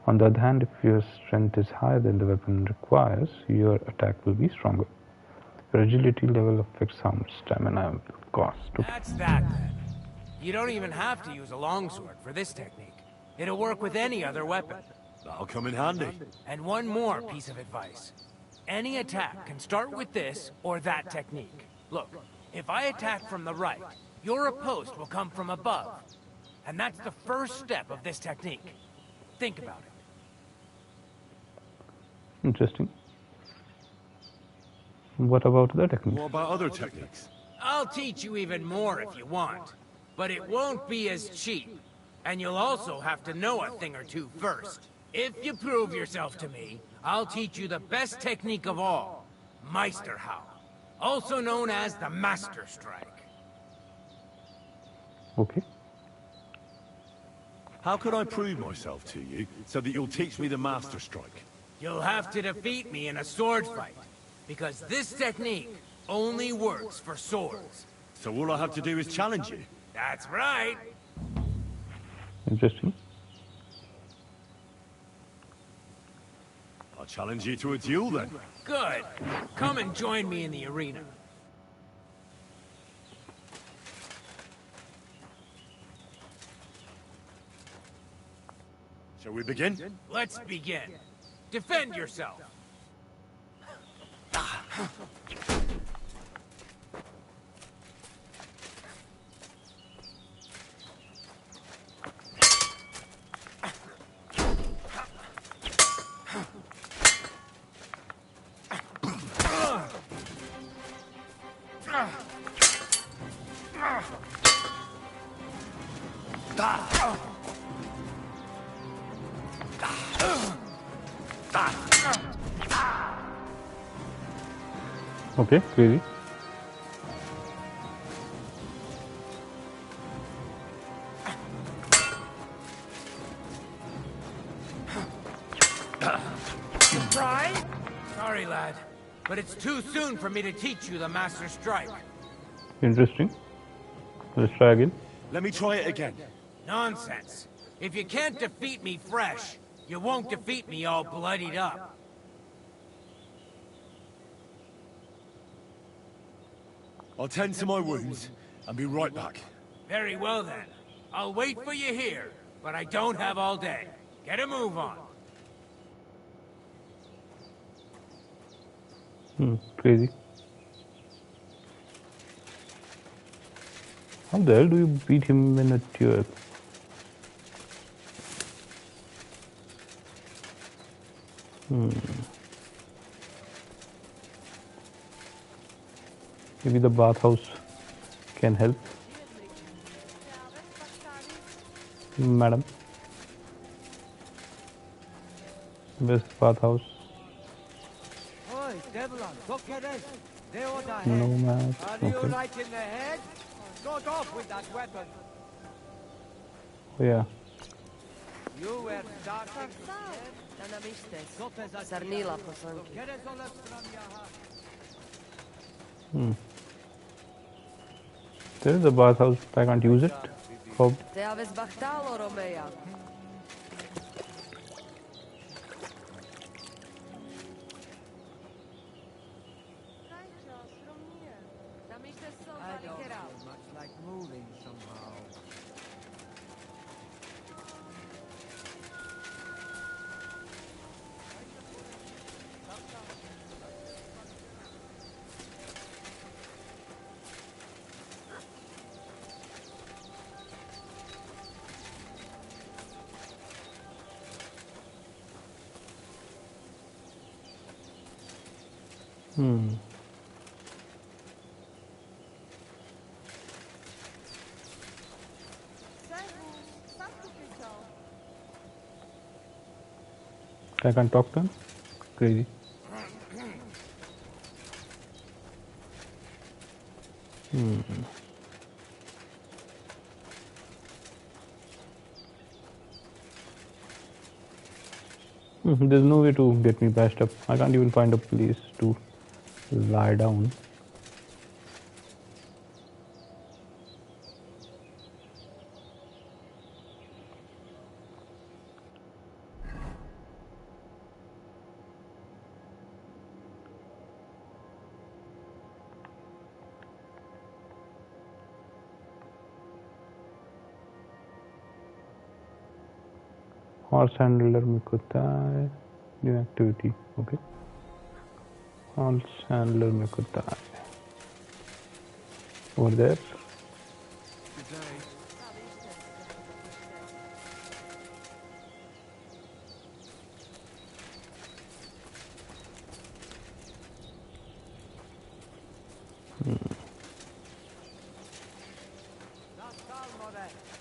Speaker 1: On the other hand, if your strength is higher than the weapon requires, your attack will be stronger. Your agility level affects how much stamina will cost.
Speaker 13: That's that then. You don't even have to use a longsword for this technique. It'll work with any other weapon.
Speaker 19: That'll come in handy.
Speaker 13: And one more piece of advice. Any attack can start with this or that technique. Look, if I attack from the right, your opposed will come from above. And that's the first step of this technique. Think about it.
Speaker 1: Interesting. What about other techniques?
Speaker 19: What about other techniques?
Speaker 13: I'll teach you even more if you want. But it won't be as cheap. And you'll also have to know a thing or two first. If you prove yourself to me, I'll teach you the best technique of all. Meisterhau. Also known as the Master Strike.
Speaker 1: Okay.
Speaker 19: How can I prove myself to you so that you'll teach me the Master Strike?
Speaker 13: You'll have to defeat me in a sword fight. Because this technique only works for swords.
Speaker 19: So all I have to do is challenge you?
Speaker 13: That's right.
Speaker 1: Interesting.
Speaker 19: I'll challenge you to a duel then.
Speaker 13: Good. Come and join me in the arena.
Speaker 19: Shall we begin?
Speaker 13: Let's begin. Defend yourself.
Speaker 1: Okay, crazy.
Speaker 13: Try? Sorry, lad, but it's too soon for me to teach you the Master Strike.
Speaker 1: Interesting. Let's try again.
Speaker 19: Let me try it again.
Speaker 13: Nonsense. If you can't defeat me fresh, you won't defeat me all bloodied up.
Speaker 19: I'll tend to my wounds and be right back.
Speaker 13: Very well then. I'll wait for you here, but I don't have all day. Get a move on.
Speaker 1: Crazy. How the hell do you beat him in a duel? Maybe the bathhouse can help. Madam. Where's the bathhouse? No match.
Speaker 20: Are you
Speaker 1: Okay.
Speaker 20: right in the head? Not off with that weapon.
Speaker 1: Oh, yeah.
Speaker 20: You were starting.
Speaker 17: Sarnila poslanky.
Speaker 1: There is a bathhouse. I can't use it. Oh,
Speaker 17: Te aveți bahtalo, Romeia.
Speaker 20: I don't feel much like moving somehow.
Speaker 1: I can't talk to him. Crazy. There's no way to get me patched up. I can't even find a place to lie down. Horse handler में कुत्ता है. New activity. Okay. Horse handler में कुत्ता है. Over there.
Speaker 7: Good day.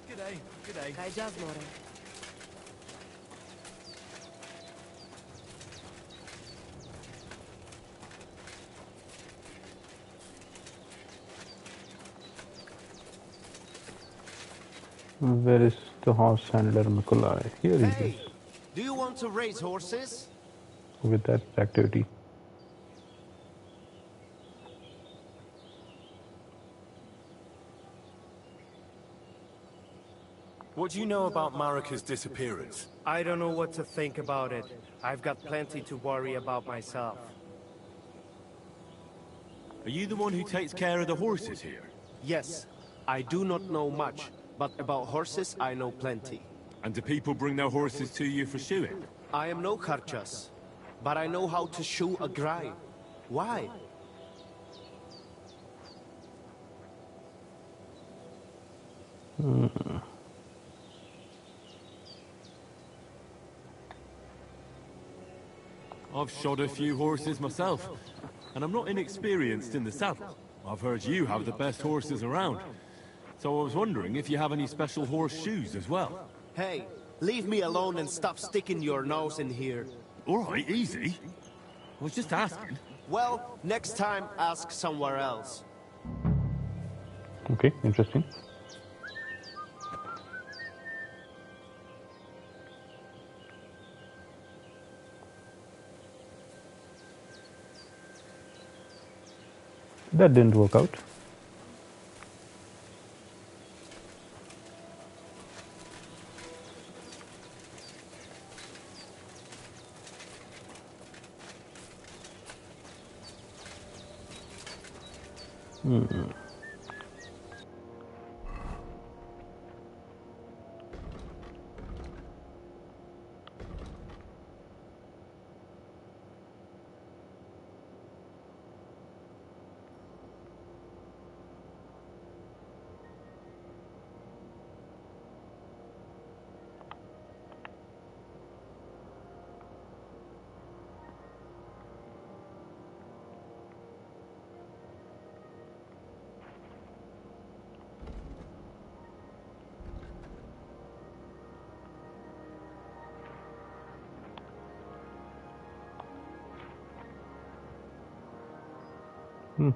Speaker 7: Good day. Good day.
Speaker 17: Kayacağız mı oraya?
Speaker 1: Where is the horse handler Nikolai? Here he is.
Speaker 11: Do you want to raise horses?
Speaker 1: With that activity.
Speaker 21: What do you know about Marika's disappearance?
Speaker 22: I don't know what to think about it. I've got plenty to worry about myself.
Speaker 21: Are you the one who takes care of the horses here?
Speaker 22: Yes, I do not know much, but about horses I know plenty.
Speaker 21: And do people bring their horses to you for shoeing?
Speaker 22: I am no Karchas, but I know how to shoe a grime. Why?
Speaker 21: I've shod a few horses myself, and I'm not inexperienced in the saddle. I've heard you have the best horses around. So I was wondering if you have any special horse shoes as well.
Speaker 22: Hey, leave me alone and stop sticking your nose in here.
Speaker 21: All right, easy. I was just asking.
Speaker 22: Well, next time ask somewhere else.
Speaker 1: Okay, interesting. That didn't work out.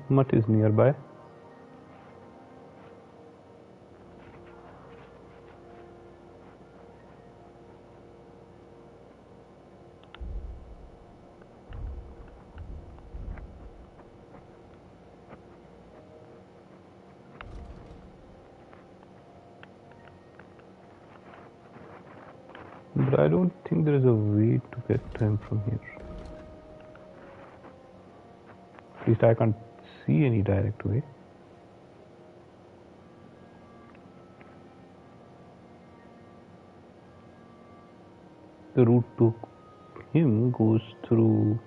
Speaker 1: Mutt is nearby. But I don't think there is a way to get to him from here. At least I can't see any direct way. The route to him goes through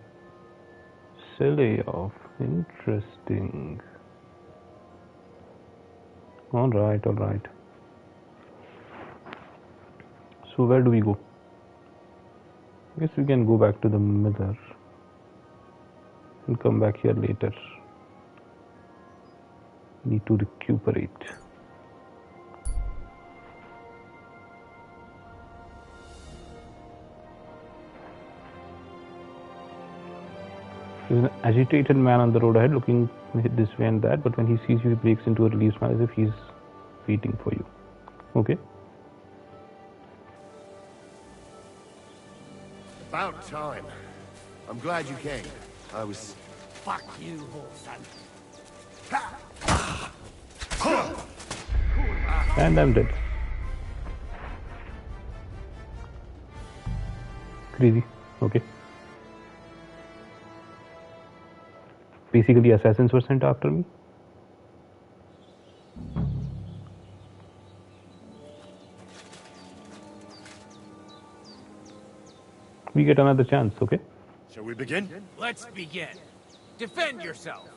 Speaker 1: Seleov. Interesting. Alright, alright. So where do we go? I guess we can go back to the miller and come back here later. Need to recuperate. There's an agitated man on the road ahead looking this way and that, but when he sees you, he breaks into a relieved smile as if he's waiting for you. Okay.
Speaker 11: About time. I'm glad you came. I was...
Speaker 13: Fuck you, Wolfson.
Speaker 1: And I'm dead. Crazy. Okay. Basically, assassins were sent after me. We get another chance, okay?
Speaker 19: Shall we begin?
Speaker 13: Let's begin. Defend yourself.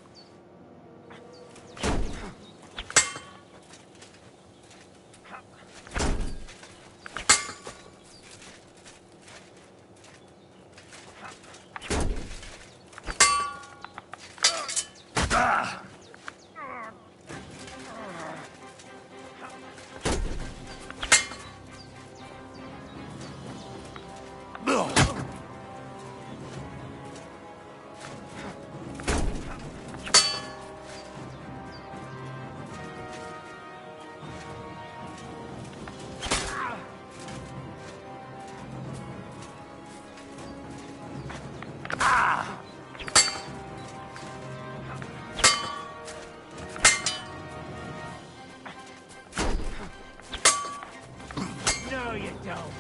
Speaker 13: No, you don't.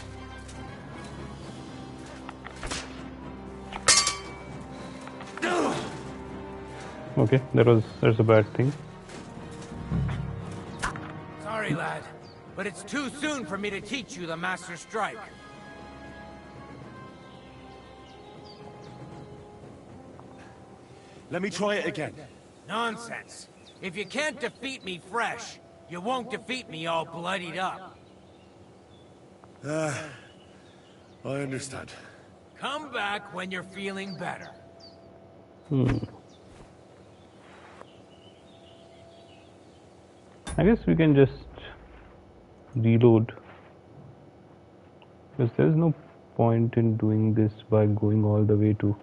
Speaker 1: Okay, there's a bad thing.
Speaker 13: Sorry, lad, but it's too soon for me to teach you the Master Strike.
Speaker 19: Let me try it again.
Speaker 13: Nonsense. If you can't defeat me fresh, you won't defeat me all bloodied up.
Speaker 19: I understand.
Speaker 13: Come back when you're feeling better.
Speaker 1: I guess we can just reload, because there's no point in doing this by going all the way to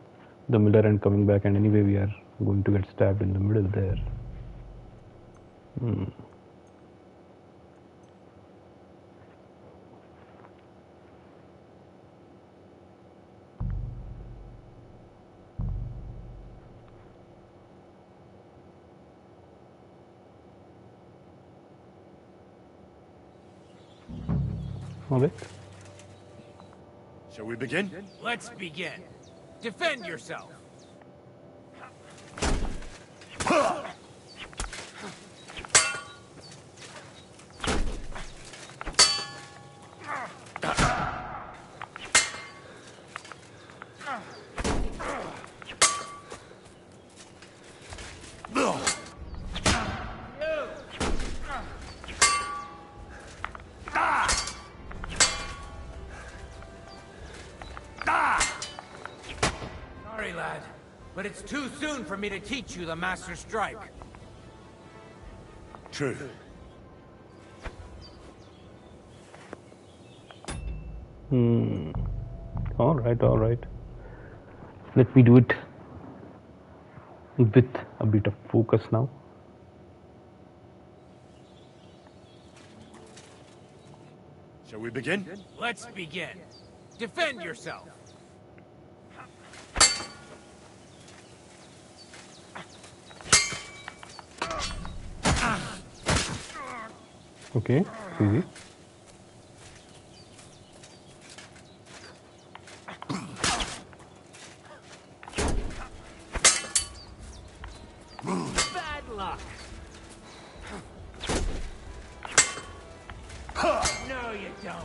Speaker 1: the miller and coming back, and anyway we are going to get stabbed in the middle there. Alright.
Speaker 19: Shall we begin?
Speaker 13: Let's begin. Defend yourself. Sorry, lad, but it's too soon for me to teach you the Master Strike.
Speaker 19: True.
Speaker 1: Alright. Let me do it with a bit of focus now.
Speaker 19: Shall we begin?
Speaker 13: Let's begin. Defend yourself.
Speaker 1: Okay, easy.
Speaker 13: Bad luck. No, you don't.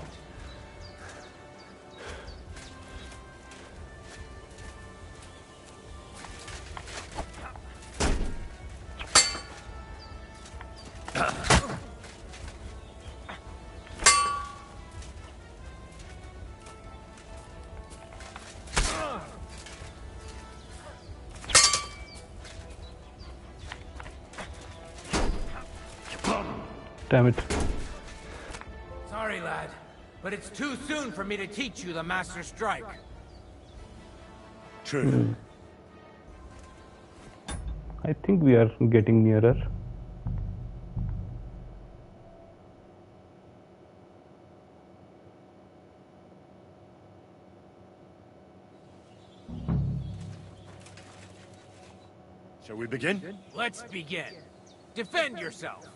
Speaker 1: Damn it.
Speaker 13: Sorry, lad, but it's too soon for me to teach you the Master Strike.
Speaker 19: True.
Speaker 1: I think we are getting nearer.
Speaker 19: Shall we begin?
Speaker 13: Let's begin. Defend yourself.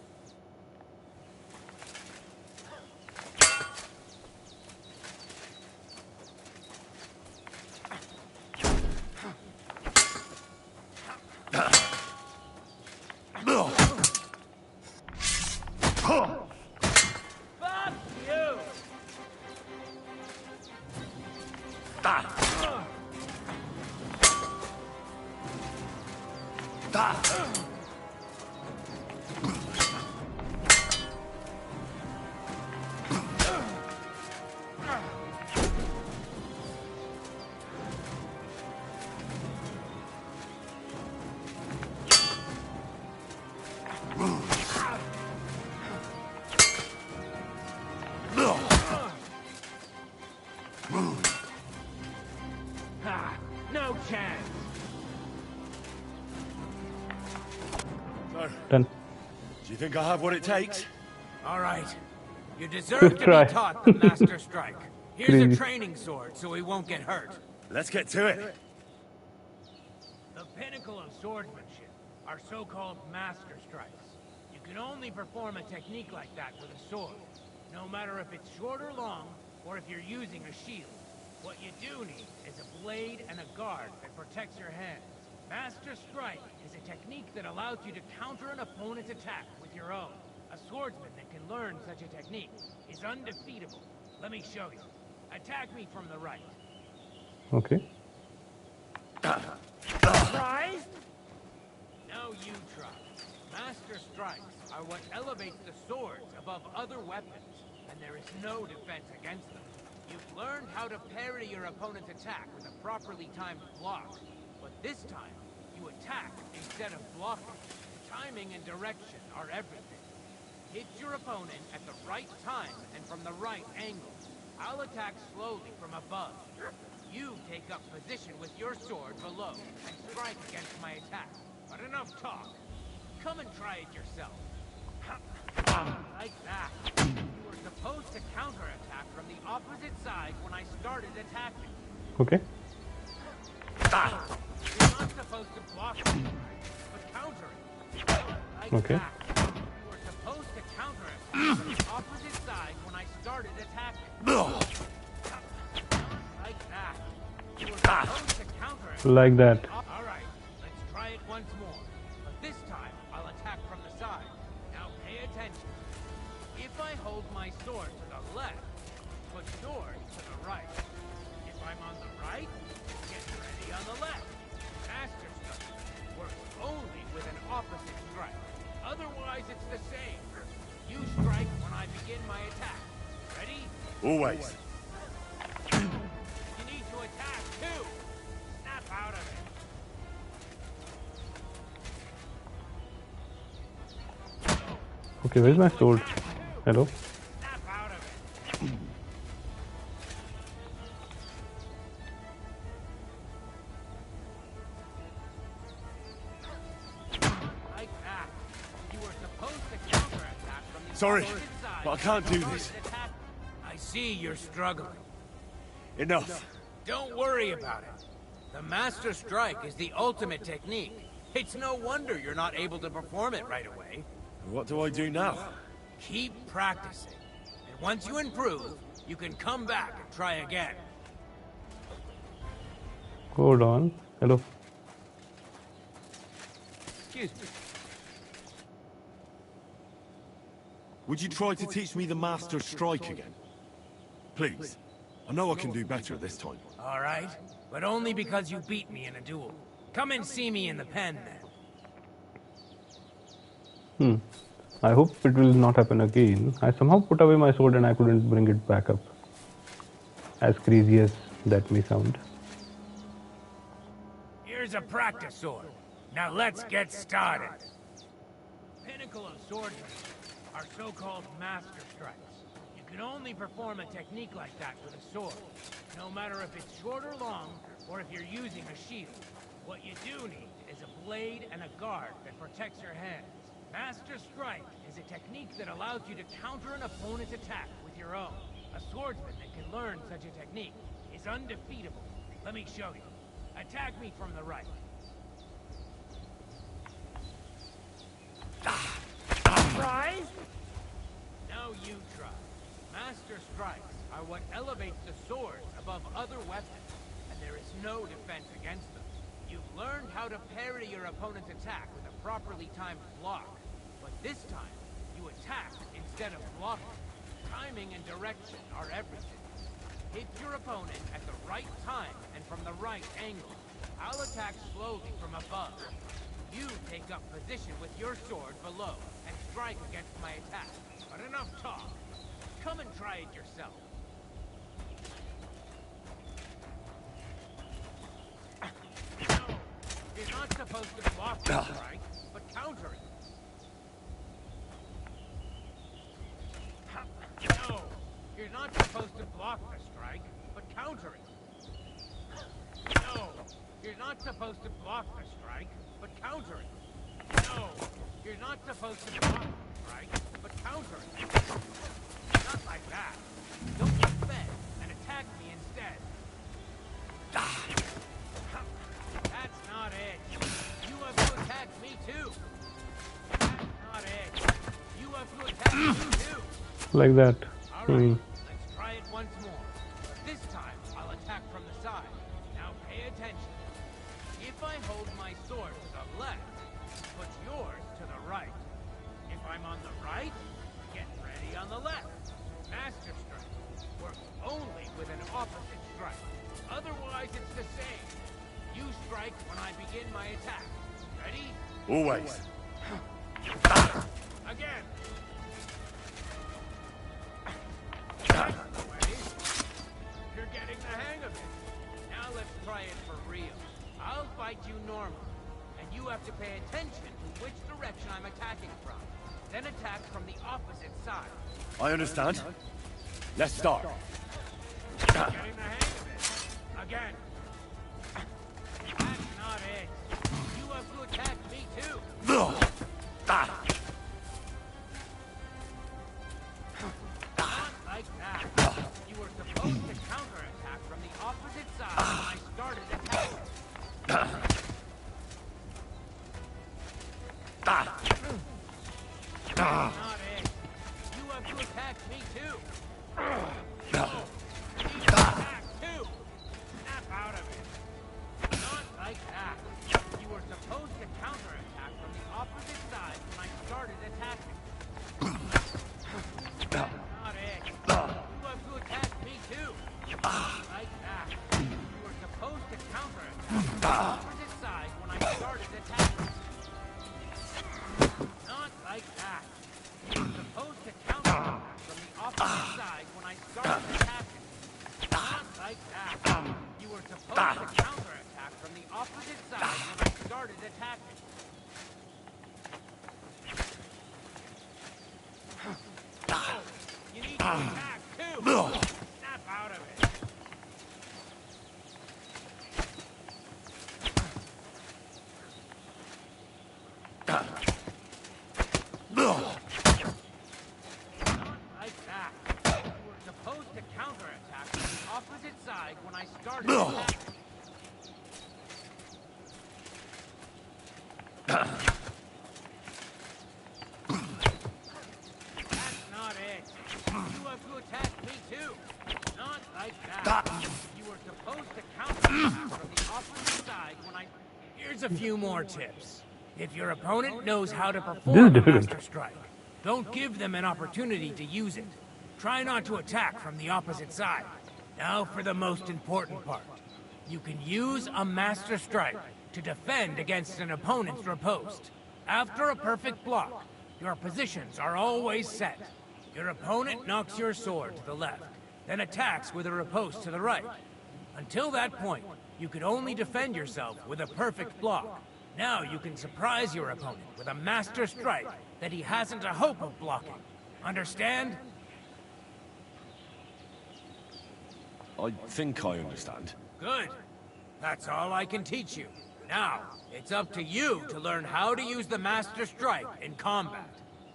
Speaker 13: Fuck you! No chance.
Speaker 19: So,
Speaker 1: Done.
Speaker 19: do you think I have what it takes?
Speaker 13: All right. You deserve to
Speaker 1: Try.
Speaker 13: be taught the Master Strike. Here's
Speaker 1: Crazy.
Speaker 13: a training sword so he won't get hurt.
Speaker 19: Let's get to it.
Speaker 13: The pinnacle of swordsmanship are so-called Master Strikes. You can only perform a technique like that with a sword, no matter if it's short or long, or if you're using a shield. What you do need is a blade and a guard that protects your hands. Master Strike is a technique that allows you to counter an opponent's attack with your own. A swordsman that can learn such a technique is undefeatable. Let me show you. Attack me from the right.
Speaker 1: Okay.
Speaker 13: Surprised? No, you try. Master Strikes are what elevates the swords above other weapons, and there is no defense against them. You've learned how to parry your opponent's attack with a properly timed block, but this time, you attack instead of blocking. Timing and direction are everything. Hit your opponent at the right time and from the right angle. I'll attack slowly from above. You take up position with your sword below and strike against my attack. But enough talk. Come and try it yourself. Like that. You were supposed to counterattack from the opposite side when I started attacking.
Speaker 1: Okay.
Speaker 13: You're not supposed to block it, but counter it. Like
Speaker 1: Okay.
Speaker 13: that. You were supposed to counterattack from the opposite side when I started attacking. Like that. You were supposed to counterattack.
Speaker 1: Like that.
Speaker 13: Alright, let's try it once more. But this time, I'll attack from the side. Now pay attention. If I hold my sword to the left, put yours to the right. If I'm on the right, get ready on the left. Master Strike works only with an opposite strike. Otherwise, it's the same. You strike when I begin my attack. Ready?
Speaker 19: Always.
Speaker 13: You need to attack, too. Snap out of it.
Speaker 1: Okay, where's my sword? Hello?
Speaker 13: Snap out of it. Like that. You were supposed to counterattack from the
Speaker 19: Sorry,
Speaker 13: opposite side.
Speaker 19: but I can't do this.
Speaker 13: I see you're struggling.
Speaker 19: Enough.
Speaker 13: Don't worry about it. The Master Strike is the ultimate technique. It's no wonder you're not able to perform it right away.
Speaker 19: What do I do now?
Speaker 13: Keep practicing. And once you improve, you can come back and try again.
Speaker 1: Hold on. Hello.
Speaker 13: Excuse me.
Speaker 19: Would you try to teach me the Master Strike again? Please. I know I can do better this time.
Speaker 13: All right, but only because you beat me in a duel. Come and see me in the pen, then.
Speaker 1: I hope it will not happen again. I somehow put away my sword and I couldn't bring it back up. As crazy as that may sound.
Speaker 13: Here's a practice sword. Now let's get started. Pinnacle of swordsmanship are so-called Master Strikes. You can only perform a technique like that with a sword, no matter if it's short or long, or if you're using a shield. What you do need is a blade and a guard that protects your hands. Master Strike is a technique that allows you to counter an opponent's attack with your own. A swordsman that can learn such a technique is undefeatable. Let me show you. Attack me from the right. Try? Now you try. Master strikes are what elevates the swords above other weapons, and there is no defense against them. You've learned how to parry your opponent's attack with a properly timed block, but this time, you attack instead of blocking. Timing and direction are everything. Hit your opponent at the right time and from the right angle. I'll attack slowly from above. You take up position with your sword below and strike against my attack. But enough talk. Come and try it yourself. No, you're not supposed to block the strike, but counter it. No, you're not supposed to block the strike, but counter it. No, you're not supposed to block the strike, but counter it. No, you're not supposed to block the strike, but counter it. Not like that. Don't get fed and attack me instead. That's not it. You have to attack me too. That's not it. You have to attack me too.
Speaker 1: Like that.
Speaker 13: Let's try it once more. But this time, I'll attack from the side. Now pay attention. If I hold my sword to the left, put yours to the right. If I'm on the right, get ready on the left. Master strike works only with an opposite strike. Otherwise, it's the same. You strike when I begin my attack. Ready?
Speaker 19: Always.
Speaker 13: Again. You're getting the hang of it. Now let's try it for real. I'll fight you normally, and you have to pay attention to which direction I'm attacking from. Then attack from the opposite side.
Speaker 19: I understand. Let's start.
Speaker 13: You're getting the hang of it. Again. That's not it. You have to attack me too. Not like that. You were supposed to counterattack from the opposite side when I started attacking. That's not it. You have to attack me too. No. You need to attack too. Snap out of it. Not like that. You were supposed to counterattack from the opposite side when I started attacking. That's not it. You have to attack me too. Not like that. You were supposed to counterattack from the opposite side when I started attacking. Not like that. You were supposed to counterattack from the opposite side when I started attacking. Not like that. You were supposed to counterattack from the opposite side when I started attacking. You need to attack too. Snap out of it. Not like that. You were supposed to counterattack from the opposite side when I started attacking. That's not it. You have to attack me too. Not like that. You were supposed to counterattack from the opposite side when I... Here's a few more tips. If your opponent knows how to perform a master strike, don't give them an opportunity to use it. Try not to attack from the opposite side. Now for the most important part. You can use a master strike to defend against an opponent's riposte. After a perfect block, your positions are always set. Your opponent knocks your sword to the left, then attacks with a riposte to the right. Until that point, you could only defend yourself with a perfect block. Now you can surprise your opponent with a master strike that he hasn't a hope of blocking. Understand?
Speaker 19: I think I understand.
Speaker 13: Good. That's all I can teach you. Now, it's up to you to learn how to use the master strike in combat.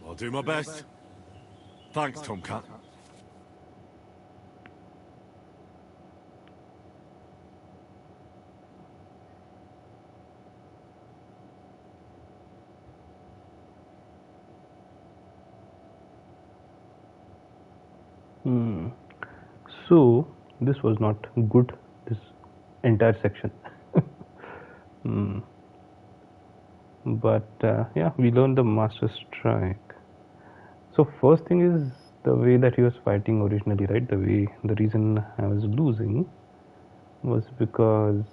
Speaker 19: I'll do my best. Thanks, Tomcat.
Speaker 1: So this was not good, this entire section. But yeah, we learned the Master Strike. So first thing is the way that he was fighting originally, right? The reason I was losing was because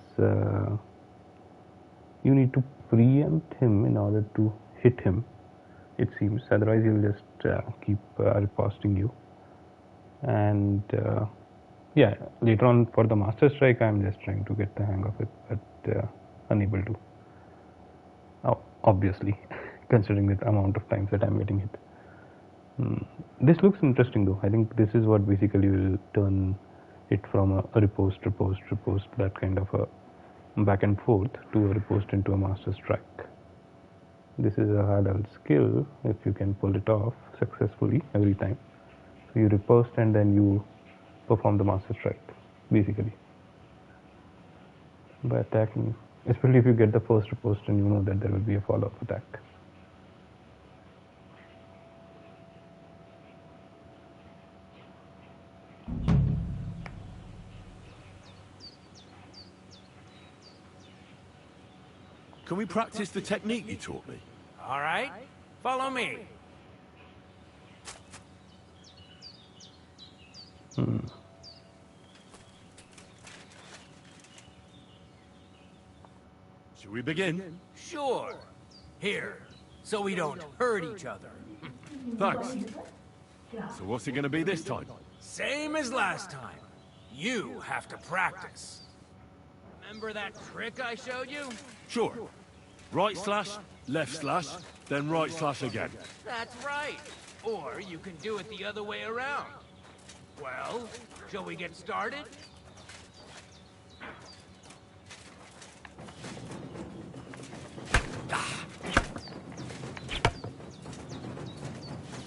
Speaker 1: you need to preempt him in order to hit him, it seems. Otherwise he'll just keep riposting you. And yeah, later on for the Master Strike I'm just trying to get the hang of it, but unable to, obviously, considering the amount of times that I'm getting hit. This looks interesting though. I think this is what basically will turn it from a riposte, that kind of a back and forth, to a riposte into a Master Strike. This is a high level skill if you can pull it off successfully every time. So you riposte and then you perform the Master Strike, basically, by attacking, especially if you get the first riposte and you know that there will be a follow-up attack.
Speaker 19: Can we practice the technique you taught me?
Speaker 13: All right, follow me.
Speaker 19: Should we begin?
Speaker 13: Sure. Here, so we don't hurt each other.
Speaker 19: Thanks. So what's it going to be this time?
Speaker 13: Same as last time. You have to practice. Remember that trick I showed you?
Speaker 19: Sure. Right slash, left slash, then right slash again.
Speaker 13: That's right. Or you can do it the other way around. Well, shall we get started?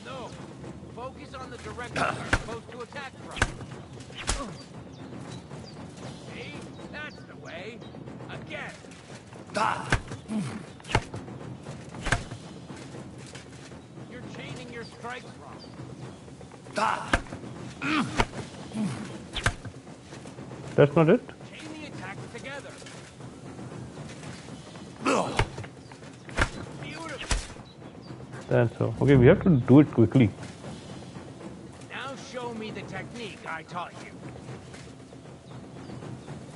Speaker 13: No. Focus on the direction you're supposed to attack from. See? That's the way. Again. You're chaining your strikes wrong.
Speaker 1: That's not it?
Speaker 13: Chain the attacks together. Beautiful.
Speaker 1: That's all. Okay, we have to do it quickly.
Speaker 13: Now show me the technique I taught you.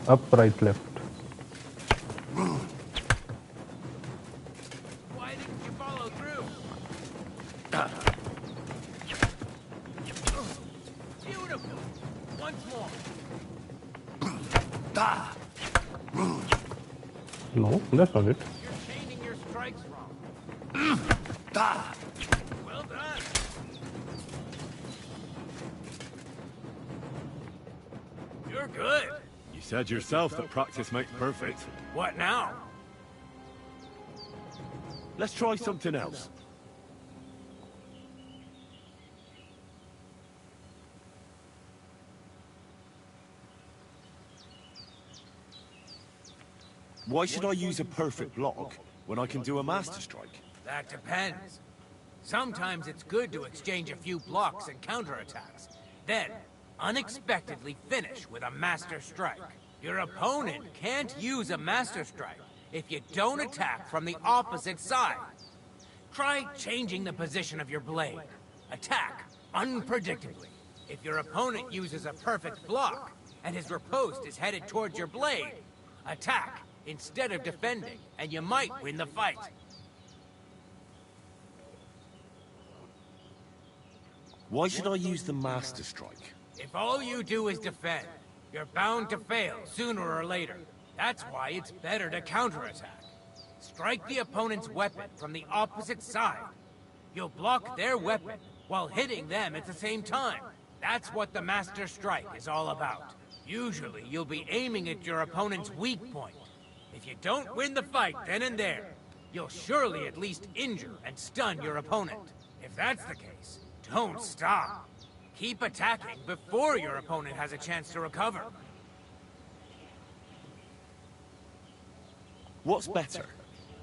Speaker 1: Up, right, left.
Speaker 13: Why didn't you follow through? Beautiful. Once more.
Speaker 1: No, that's not it.
Speaker 13: You're chaining your strikes wrong. Well done. You're good.
Speaker 19: You said yourself that practice makes perfect.
Speaker 13: What now?
Speaker 19: Let's try something else. Why should I use a perfect block when I can do a Master Strike?
Speaker 13: That depends. Sometimes it's good to exchange a few blocks and counterattacks. Then, unexpectedly finish with a Master Strike. Your opponent can't use a Master Strike if you don't attack from the opposite side. Try changing the position of your blade. Attack unpredictably. If your opponent uses a perfect block, and his riposte is headed towards your blade, attack instead of defending, and you might win the fight.
Speaker 19: Why should I use the Master Strike?
Speaker 13: If all you do is defend, you're bound to fail sooner or later. That's why it's better to counterattack. Strike the opponent's weapon from the opposite side. You'll block their weapon while hitting them at the same time. That's what the Master Strike is all about. Usually, you'll be aiming at your opponent's weak point. If you don't win the fight then and there, you'll surely at least injure and stun your opponent. If that's the case, don't stop. Keep attacking before your opponent has a chance to recover.
Speaker 19: What's better,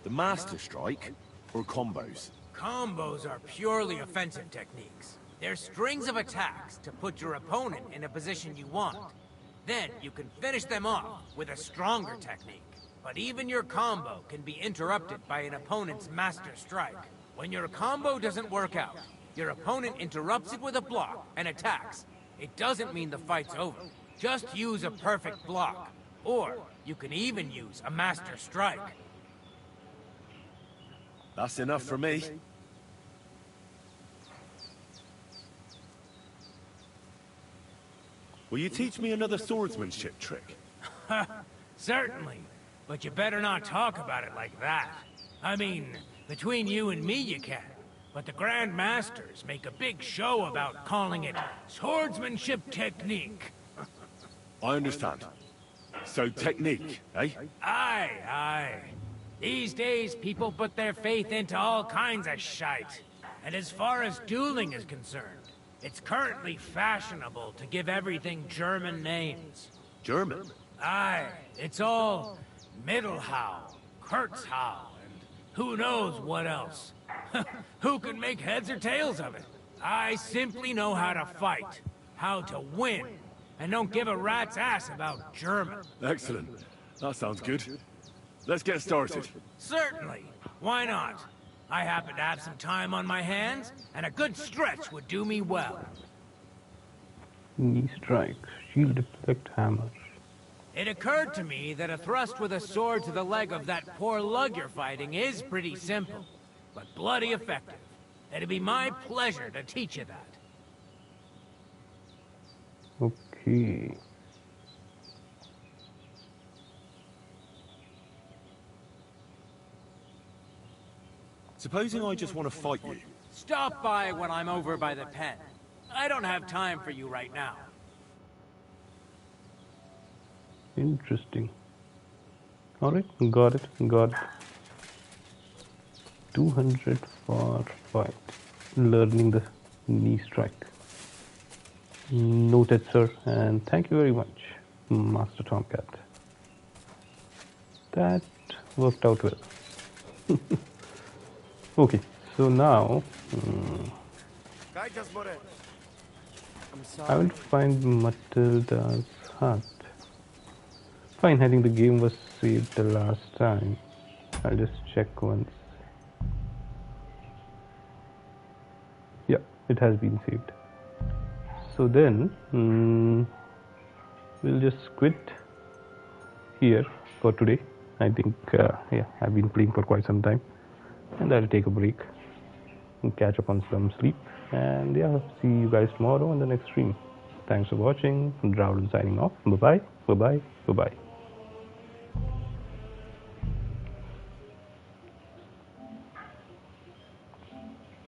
Speaker 19: the Master Strike or combos?
Speaker 13: Combos are purely offensive techniques. They're strings of attacks to put your opponent in a position you want. Then you can finish them off with a stronger technique. But even your combo can be interrupted by an opponent's master strike. When your combo doesn't work out, your opponent interrupts it with a block and attacks. It doesn't mean the fight's over. Just use a perfect block. Or you can even use a master strike.
Speaker 11: That's enough for me.
Speaker 19: Will you teach me another swordsmanship trick?
Speaker 13: Certainly. But you better not talk about it like that. I mean, between you and me you can. But the Grand Masters make a big show about calling it swordsmanship technique.
Speaker 19: I understand. So technique, eh?
Speaker 13: Aye, aye. These days, people put their faith into all kinds of shite. And as far as dueling is concerned, it's currently fashionable to give everything German names.
Speaker 19: German?
Speaker 13: Aye, it's all Mittelhau, Kurzhau, and who knows what else. Who can make heads or tails of it? I simply know how to fight, how to win, and don't give a rat's ass about German.
Speaker 19: Excellent. That sounds good. Let's get started.
Speaker 13: Certainly. Why not? I happen to have some time on my hands, and a good stretch would do me well.
Speaker 1: Knee strike, shield deflect, hammer.
Speaker 13: It occurred to me that a thrust with a sword to the leg of that poor lug you're fighting is pretty simple, but bloody effective. It'd be my pleasure to teach you that.
Speaker 1: Okay.
Speaker 19: Supposing I just want to fight you.
Speaker 13: Stop by when I'm over by the pen. I don't have time for you right now.
Speaker 1: Interesting. Alright, got it. 200 for fight. Learning the knee strike. Noted, sir, and thank you very much, Master Tomcat. That worked out well. Okay, so now I will find Matilda's hut. Fine, I think the game was saved the last time. I'll just check once. Yeah, it has been saved. So then we'll just quit here for today. I think yeah, I've been playing for quite some time, and I'll take a break and catch up on some sleep. And yeah, see you guys tomorrow on the next stream. Thanks for watching. Droughton signing off. Bye bye.